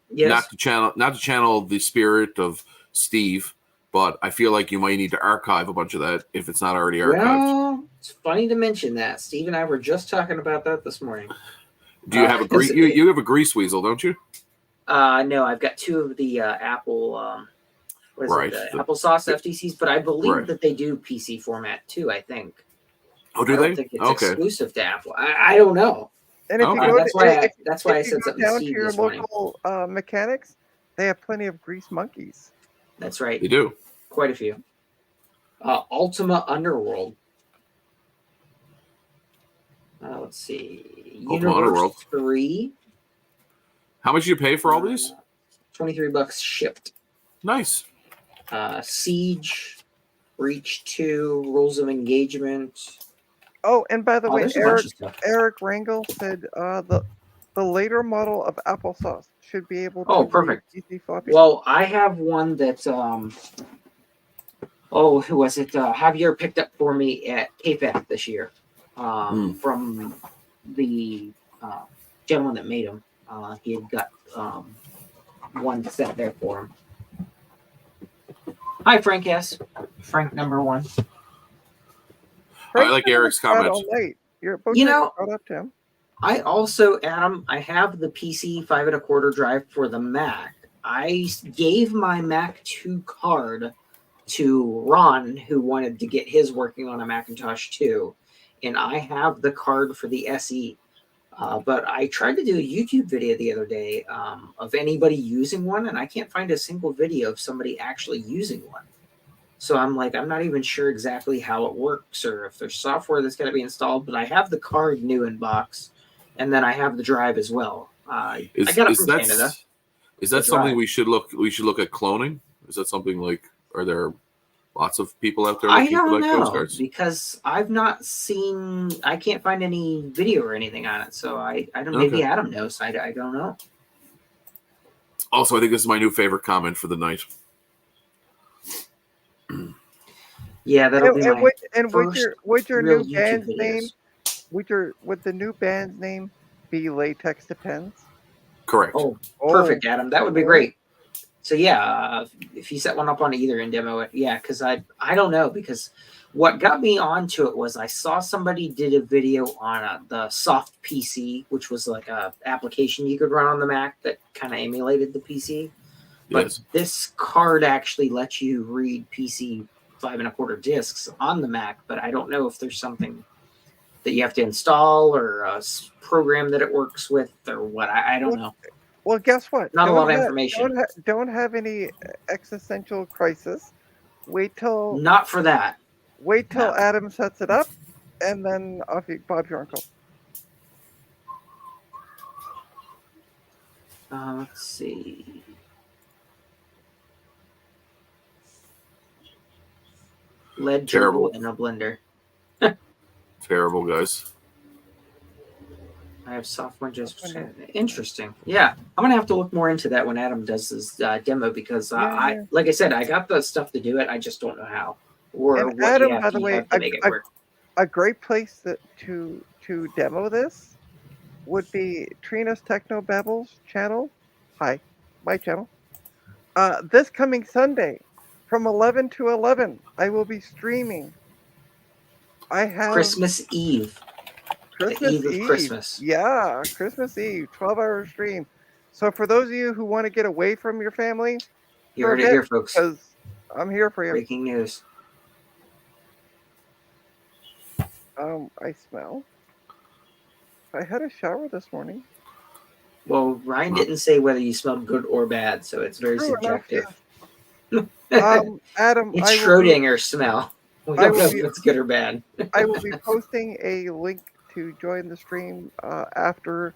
Yes. not to channel the spirit of Steve, but I feel like you might need to archive a bunch of that if it's not already archived. Well, it's funny to mention that. Steve and I were just talking about that this morning. Do you have a grease? You have a grease weasel, don't you? No, I've got 2 of the Apple. What is Right. it? The applesauce FTCs, but I believe that they do PC format too. I think. Oh, do I don't they? think it's Okay. exclusive to Apple. I don't know. And if Okay. you go That's why I said go something to down to Steve your this morning. local mechanics, they have plenty of grease monkeys. That's right. They do. Quite a few. Ultima Underworld. Let's see. Ultima Universe Underworld. 3. How much do you pay for all these? $23 shipped. Nice. Siege, Reach 2, Rules of Engagement. Oh, and by the way, There's a bunch of stuff. Eric Rangel said the later model of applesauce should be able to perfect. read PC floppy. Well, I have one that who was it? Javier picked up for me at KPAC this year. From the gentleman that made him. He had got one set there for him. Hi, Frank S. Frank number 1. I like Eric's comment. All night. You're both You know, brought up to him. I also, Adam, I have the PC 5 1/4 drive for the Mac. I gave my Mac 2 card to Ron, who wanted to get his working on a Macintosh 2, and I have the card for the SE. But I tried to do a YouTube video the other day of anybody using one, and I can't find a single video of somebody actually using one. So I'm like, I'm not even sure exactly how it works or if there's software that's going to be installed, but I have the card new in box, and then I have the drive as well. I got it from Canada. Is that something we should look at cloning? Is that something like, are there lots of people out there I looking for don't like those know cards? because I've not seen, I can't find any video or anything on it. So I don't know. Maybe Adam knows. I don't know. Also, I think this is my new favorite comment for the night. Yeah, that'll be my would your new YouTube band's videos. name would the new band's name be Latex Depends? Correct. Oh, perfect, Adam. That would be great. So yeah, if you set one up on either and demo it, yeah, because I don't know, because what got me onto it was I saw somebody did a video on the Soft PC, which was like a application you could run on the Mac that kind of emulated the PC. But this card actually lets you read PC 5 1/4 discs on the Mac, but I don't know if there's something that you have to install or a program that it works with or what. I don't know. Well, guess what? Not a lot of information. Don't have any existential crisis. Wait till not for that. Wait till Adam sets it up, and then off you, Bob's your uncle. Let's see. Lead turbo in a blender. Terrible, guys. I have software just interesting. Yeah, I'm gonna have to look more into that when Adam does his demo because I, like I said, I got the stuff to do it. I just don't know how. Or and what Adam, you have by the way, to make it work. A great place to to demo this would be Trina's Techno Babbles channel. Hi, my channel. This coming Sunday from 11 to 11, I will be streaming. I have Christmas Eve. Christmas the Eve Eve. of Christmas. Yeah, Christmas Eve, 12-hour stream. So for those of you who want to get away from your family, You heard it here, folks. because I'm here for you. Breaking news. I smell. I had a shower this morning. Well, Ryan didn't say whether you smelled good or bad, so it's very True enough, subjective. Adam, It's I will Schrodinger's smell. We don't know if it's good or bad. I will be posting a link to join the stream after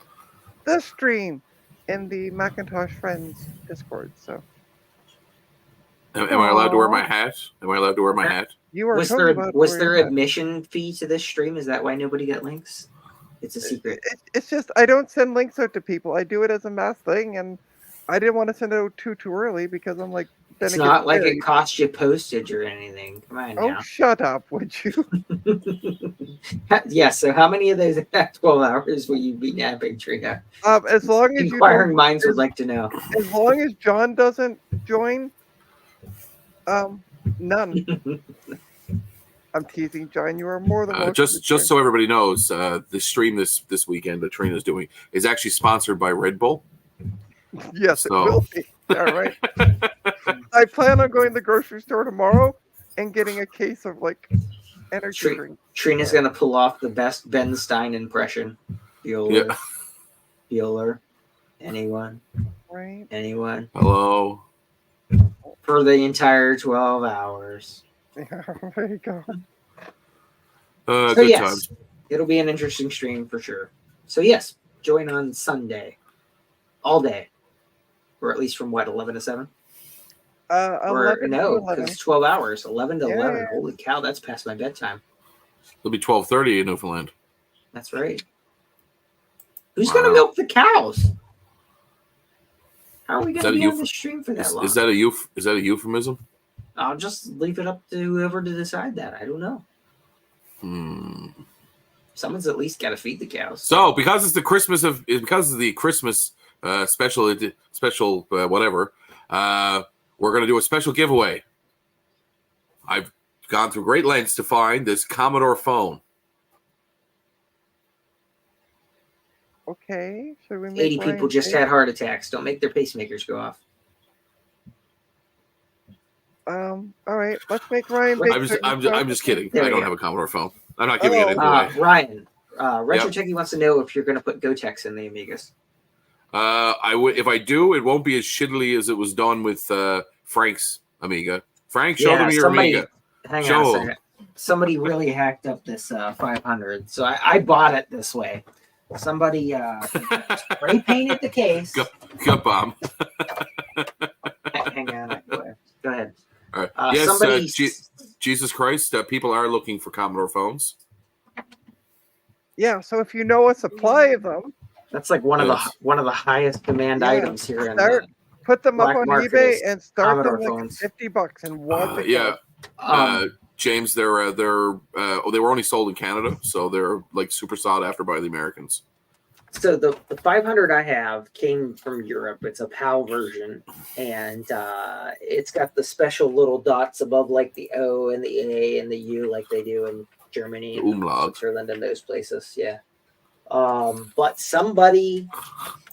the stream in the Macintosh Friends Discord. So, Am I allowed to wear my hat? Am I allowed to wear my hat? you are Was totally there allowed to wear your hat. admission fee to this stream? Is that why nobody got links? It's a secret. It's just I don't send links out to people. I do it as a mass thing, and I didn't want to send it out too early because I'm like, then It's it not gets like buried. it cost you postage or anything. Come on Oh, now. shut up, would you? Yeah, so how many of those 12 hours will you be napping, Trina? As long as you Inquiring don't, minds would like to know. as long as John doesn't join, none. I'm teasing, John. You are more than welcome. Just so everybody knows, the stream this weekend that Trina's doing is actually sponsored by Red Bull. Yes, So- it will be. All right. I plan on going to the grocery store tomorrow and getting a case of like energy drink. Trina's gonna pull off the best Ben Stein impression. Bueller. Yeah. Bueller. Anyone? Right. Anyone? Hello. For the entire 12 hours. Yeah, there you go. So Good yes, times. it'll be an interesting stream for sure. So yes, join on Sunday. All day. Or at least from what, 11 to 7? Or 11 to no, 11. because it's 12 hours. 11 to 11. Yeah. Holy cow, that's past my bedtime. It'll be 12:30 in Newfoundland. That's right. Who's Wow. going to milk the cows? How are we going that to a be on euph- the stream for that long? Is that a euphemism? I'll just leave it up to whoever to decide that. I don't know. Someone's at least got to feed the cows. So because it's the Christmas special whatever, we're going to do a special giveaway. I've gone through great lengths to find this Commodore phone. Okay. Should we make 80 people Ryan just pay? had heart attacks. Don't make their pacemakers go off. All right. Let's make Ryan. I'm just kidding. There I we don't go. have a Commodore phone. I'm not giving it away. Ryan, Retro Techie wants to know if you're going to put Gotex in the Amigas. I would. If I do, it won't be as shittily as it was done with Frank's Amiga. Frank, show them your Amiga. Hang on a second. Somebody really hacked up this 500, so I bought it this way. Somebody spray painted the case. Gut bomb. Hang on. Go ahead. All right. Yes, Jesus Christ, people are looking for Commodore phones. Yeah. So if you know a supply of them, that's like one of the highest demand items here in the put them up black on market eBay is and start Commodore them like phones. $50 and watch it go. James, they were only sold in Canada, so they're like super sought after by the Americans. So the 500 I have came from Europe. It's a PAL version, and it's got the special little dots above, like the O and the A and the U, like they do in Germany and Switzerland and those places. Yeah. But somebody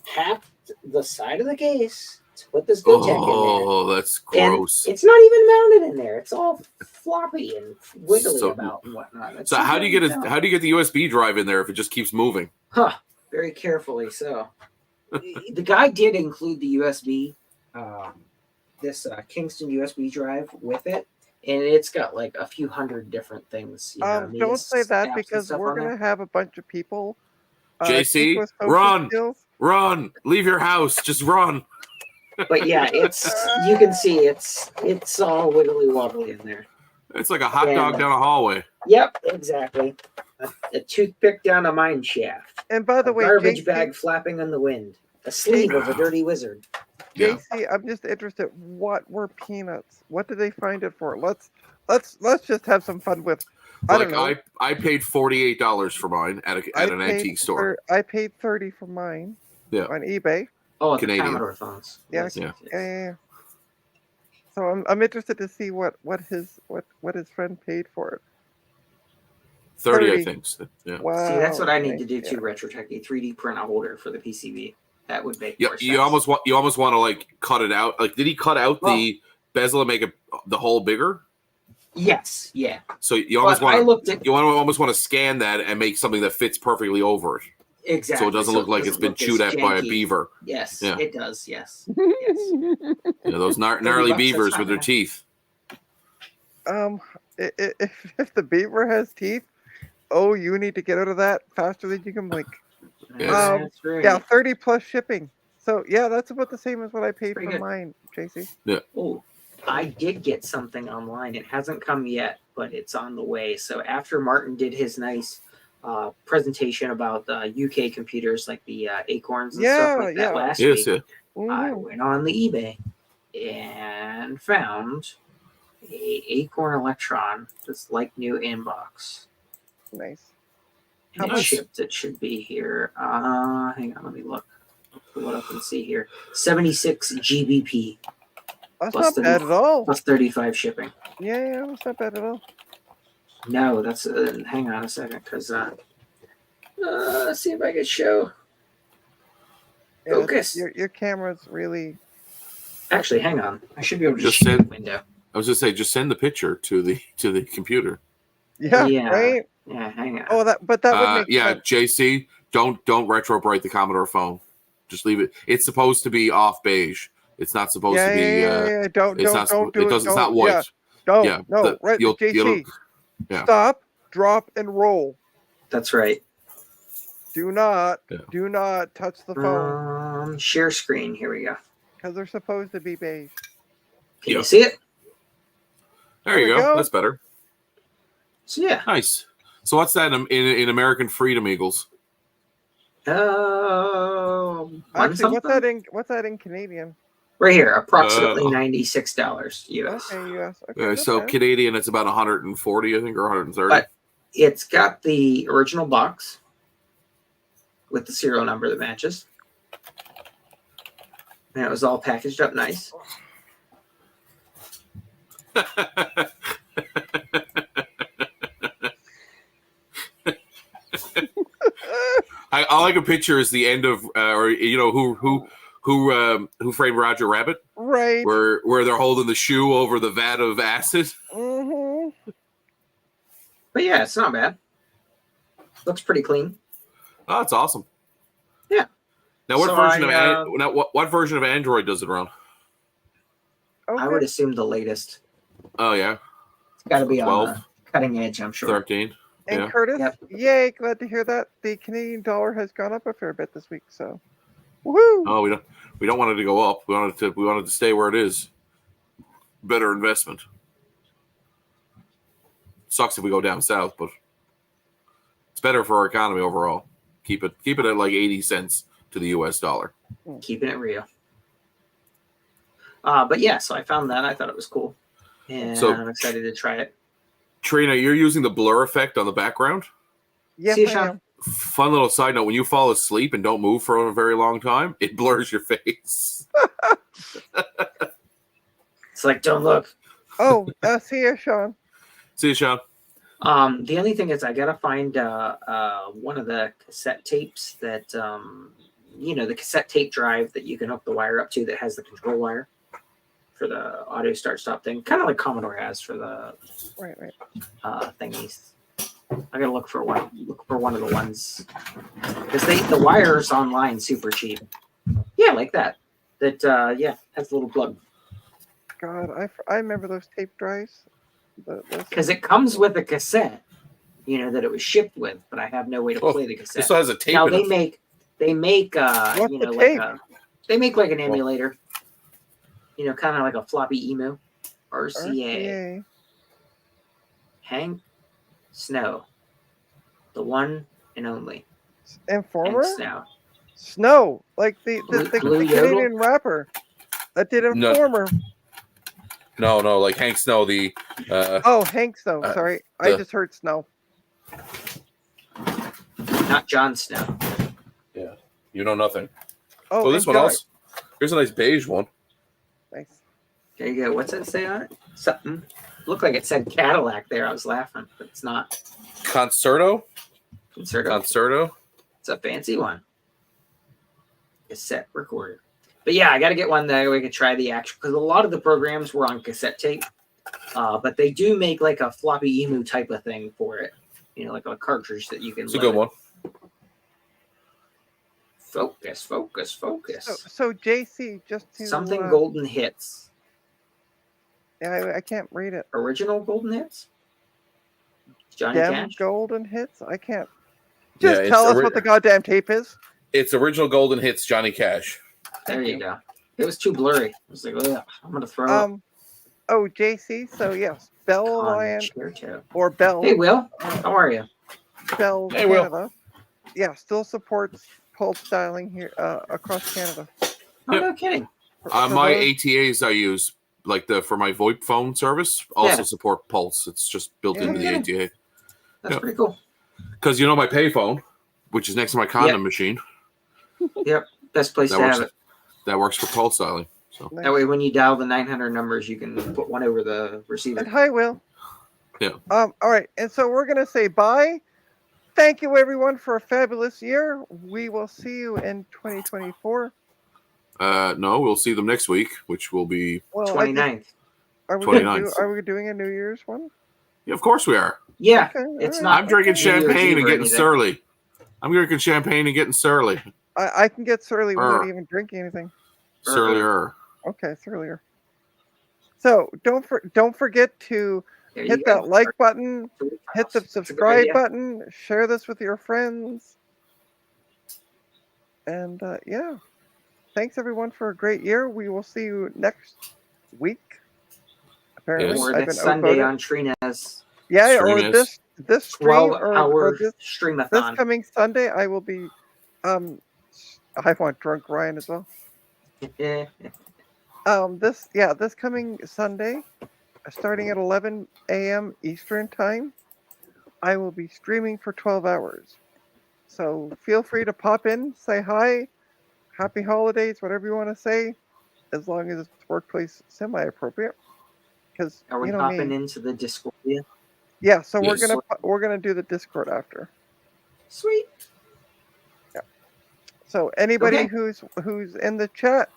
hacked the side of the case to put this Gotek in there. Oh, that's gross. And it's not even mounted in there. It's all floppy and wiggly about and whatnot. So how do you get the USB drive in there if it just keeps moving? Huh. Very carefully. So the guy did include the USB, this Kingston USB drive with it. And it's got like a few hundred different things. Don't say that because we're going to have a bunch of people. JC, run, leave your house, just run. But yeah, you can see it's all wiggly wobbly in there. It's like a hot dog down a hallway. Yep, exactly. A toothpick down a mine shaft. And by the way, garbage bag flapping in the wind. A sleeve of a dirty wizard. Yeah. JC, I'm just interested. What were peanuts? What did they find it for? Let's just have some fun with. I don't know. I paid $48 for mine at an antique store. I paid 30 for mine. Yeah. On eBay. Oh, Canadian. the Commodore phones. Yeah. Yeah. So I'm interested to see what his friend paid for it. 30, I think. So, yeah. Wow. See, that's what I need to do too. Retrotech a 3D print a holder for the PCB. That would make more sense. You almost want to like cut it out. Like, did he cut out the bezel and make the hole bigger? Yes. Yeah. So you almost want to scan that and make something that fits perfectly over it. Exactly. So it doesn't look like it's been chewed at by a beaver. Yes, yeah. It does. Yes. Yes. Those gnarly beavers with their teeth. If the beaver has teeth, you need to get out of that faster than you can blink. Yes. That's right. Yeah, 30 plus shipping. So yeah, that's about the same as what I paid for mine, JC. Yeah. Oh, I did get something online. It hasn't come yet, but it's on the way. So after Martin did his nice presentation about UK computers like the Acorns and stuff like that last week, I went on the eBay and found a Acorn Electron that's like new inbox. Nice. How much shipped? It should be here. Hang on, let me look. I'll pull it up and see here. 76 GBP. That's not bad at all. Plus 35 shipping. Yeah, that's not bad at all. No, that's hang on a second, because let's see if I can show. Focus. Your camera's really. Actually, hang on. I should be able to just show the window. I was just say, just send the picture to the computer. Yeah. Right. Yeah, hang on. Oh, that would make sense. JC, don't retrobrite the Commodore phone. Just leave it. It's supposed to be off beige. It's not supposed to be. Yeah. Don't do it. It's not white. No. Right, JC. Stop, drop, and roll. That's right. Do not touch the phone. Share screen. Here we go. Because they're supposed to be beige. Can you see it? There you go. That's better. So yeah. Nice. So what's that in American Freedom Eagles? Actually, what's that in Canadian? Right here, approximately $96 US. Okay, US. Okay, so Canadian, it's about 140, I think, or 130. But it's got the original box with the serial number that matches, and it was all packaged up nice. I like a picture is the end of who framed Roger Rabbit, right? Where they're holding the shoe over the vat of acid. Mm-hmm. But yeah, it's not bad. Looks pretty clean. Oh, that's awesome. Yeah. Now, what version of Android does it run? Okay. I would assume the latest. Oh yeah, it's got to be 12. On the cutting edge. I'm sure. 13. And Curtis, yay! Glad to hear that the Canadian dollar has gone up a fair bit this week. So, woohoo! Oh, we don't want it to go up. We wanted to stay where it is. Better investment. Sucks if we go down south, but it's better for our economy overall. Keep it at like 80 cents to the US dollar. Keeping it real. But yeah, so I found that. I thought it was cool, and I'm excited to try it. Trina, you're using the blur effect on the background? Yes, I am. Fun little side note: when you fall asleep and don't move for a very long time, it blurs your face. It's like, don't look. Oh, see you, Sean. See you, Sean. The only thing is, I gotta find one of the cassette tapes that the cassette tape drive that you can hook the wire up to that has the control wire for the auto start stop thing, kind of like Commodore has for the thingies. I gotta look for one of the ones because the wires online super cheap. Yeah, like that. That has a little plug. God, I remember those tape drives. Because it comes with a cassette, that it was shipped with, but I have no way to play the cassette. This has a tape. Now they make they make like an emulator. Kind of like a floppy emu. RCA. Hank Snow. The one and only. Informer? Hank Snow. Snow, like the Blue Canadian rapper that did Informer. No, like Hank Snow, the oh, Hank Snow. Sorry, I just heard Snow. Not Jon Snow. Yeah, you know nothing. Oh, this one else. Here's a nice beige one. Nice. There you go. What's that say on it? Something. Looked like it said Cadillac there. I was laughing, but it's not. Concerto. It's a fancy one. Cassette recorder. But yeah, I got to get one that we could try the actual, because a lot of the programs were on cassette tape, but they do make like a floppy emu type of thing for it. You know, like a cartridge that you can. It's a good one. Focus. So JC, just to something golden hits. Yeah, I can't read it. Original golden hits. Johnny Cash. Golden hits. I can't. Just tell us what the goddamn tape is. It's original golden hits, Johnny Cash. There you go. It was too blurry. I was like, ugh, I'm gonna throw up. Oh, JC. So yes, Bell Alliance or Bell. Hey, Will. How are you? Bell hey, Canada. Will. Yeah, still supports pulse dialing here across Canada. Oh, no kidding. My ATAs I use, like for my VoIP phone service, also support pulse. It's just built into the ATA. That's pretty cool. Because you know my payphone, which is next to my condom machine. Yep, best place to have it. That works for pulse dialing. So that way, when you dial the 900 numbers, you can put one over the receiver. And hi, Will. Yeah. All right, and so we're gonna say bye. Thank you, everyone, for a fabulous year. We will see you in 2024. No, we'll see them next week, which will be 29th. Are we doing a New Year's one? Yeah, of course we are. Yeah, okay, it's not. I'm drinking champagne and getting surly. I'm drinking champagne and getting surly. I can get surly without even drinking anything. Surlier. Okay, surlier. So don't forget to hit that like button, hit the subscribe button, share this with your friends, and yeah. Thanks everyone for a great year. We will see you next week. Apparently, or next Sunday on Trina's. Yeah, or this stream or this streamathon. This coming Sunday, I will be. I want Drunk Ryan as well. This coming Sunday, starting at 11 a.m. Eastern time, I will be streaming for 12 hours. So feel free to pop in, say hi, happy holidays, whatever you want to say, as long as it's workplace semi-appropriate. Because are we popping into the Discord? Yeah, so we're gonna do the Discord after. Sweet. Yeah. So anybody who's in the chat,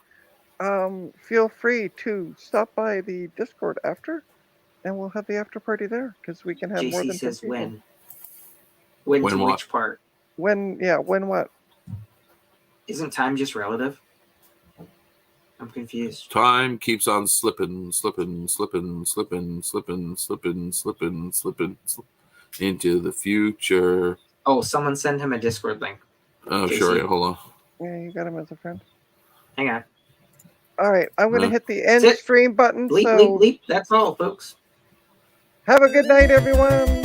feel free to stop by the Discord after, and we'll have the after party there because we can have more than 10 people. When. When to what? Which part? When what? Isn't time just relative? I'm confused. Time keeps on slipping into the future. Oh, someone send him a Discord link. Oh, JC. Sure. Yeah, hold on. Yeah, you got him as a friend. Hang on. All right, I'm going to hit the end stream button. Leap. That's all, folks. Have a good night, everyone.